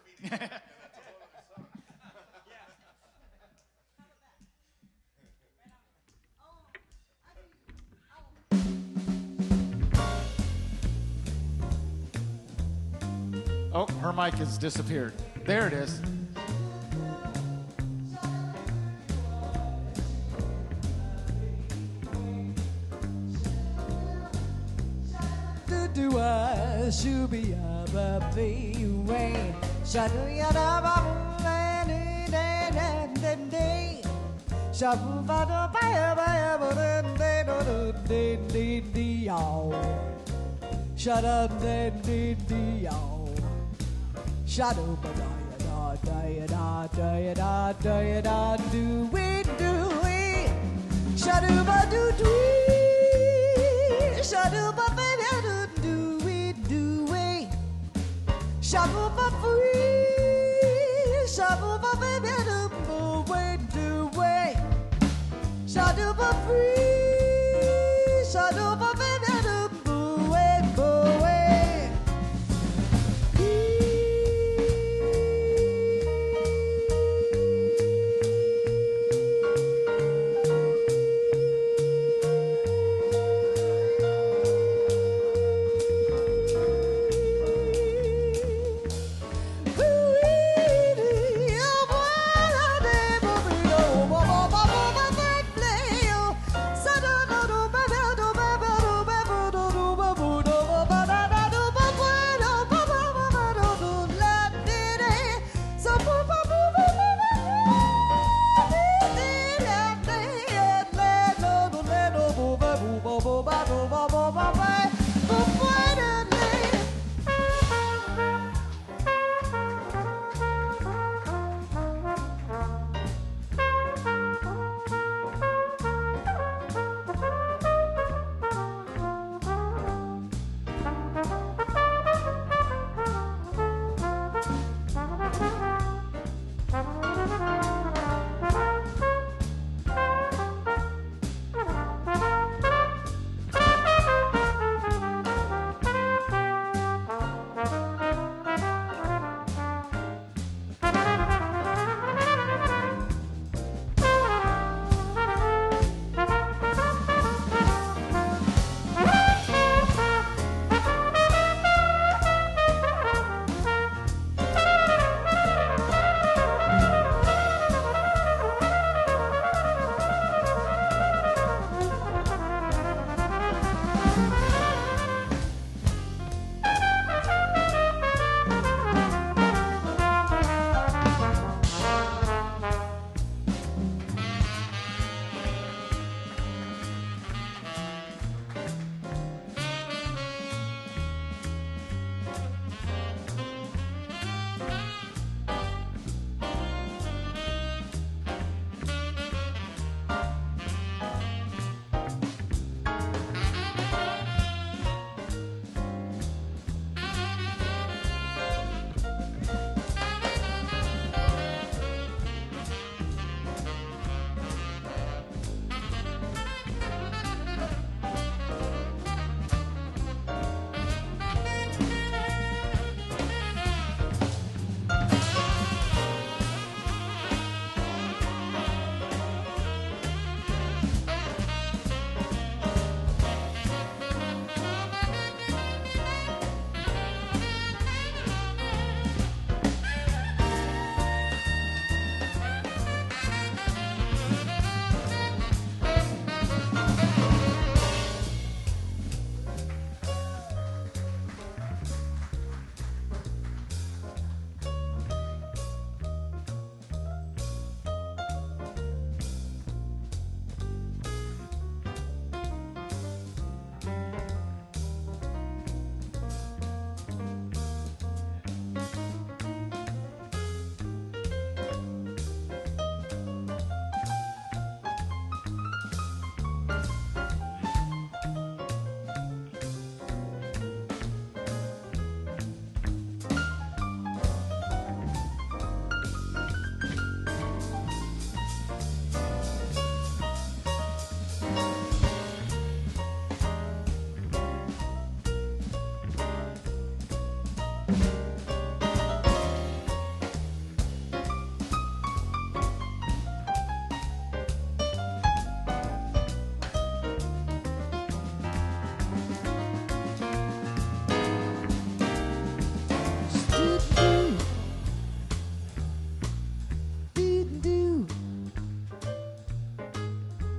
[SPEAKER 1] Oh, her mic has disappeared. There it is.
[SPEAKER 10] Do I should be up the way? Shadow yada babu day. Shabu bada baya baya bada day Shut up day Shadow bada da do it Shadow bada do it Shadow bada do it Shadow bada free Shadow bada do it Shadow bada free Shadow bada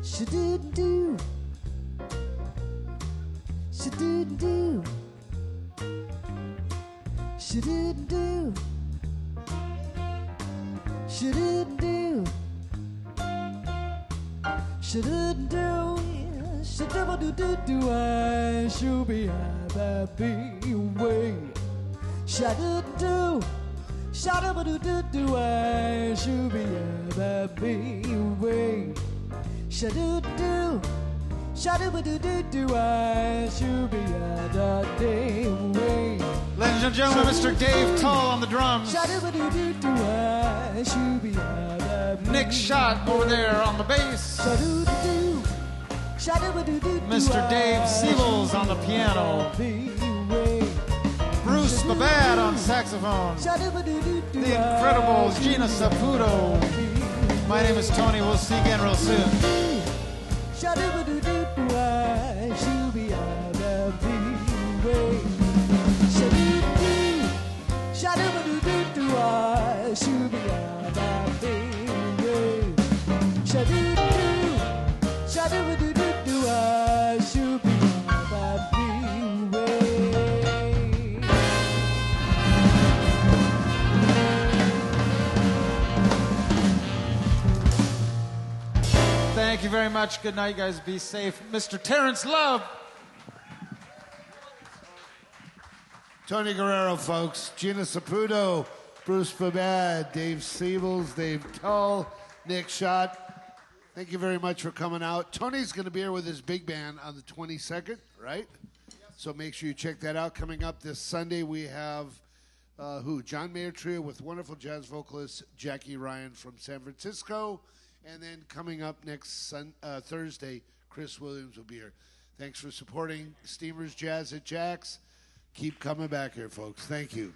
[SPEAKER 10] Shadoo-doo. Shadoo-doo. Shadoo-doo. Shadoo-doo. Shadoo-doo. Shadoo-doo-doo-doo. I shall be happy way. Shadoo-doo. Shadoo-doo-doo-doo. I shall be happy way. Shadoo-doo. Shadoo-doo-doo-doo. I shall be happy way.
[SPEAKER 1] Ladies and gentlemen, Mr. Dave Tull on the drums.
[SPEAKER 10] Shadoo-doo-doo-doo. I shall be happy.
[SPEAKER 1] Nick Schott over there on the bass.
[SPEAKER 10] Shadoo-doo.
[SPEAKER 1] Mr. Dave Siebels on the piano. Bruce Babad on saxophone. The incredible Gina Saputo. My name is Tony. We'll see you again real soon. Thank you very much. Good night, guys. Be safe. Mr. Terrence Love.
[SPEAKER 5] Tony Guerrero, folks. Gina Saputo, Bruce Babad, Dave Siebels, Dave Tull, Nick Schott. Thank you very much for coming out. Tony's going to be here with his big band on the 22nd, right? So make sure you check that out. Coming up this Sunday, we have John Mayer Trio with wonderful jazz vocalist Jackie Ryan from San Francisco. And then coming up next Thursday, Chris Williams will be here. Thanks for supporting Steamers Jazz at JAX. Keep coming back here, folks. Thank you.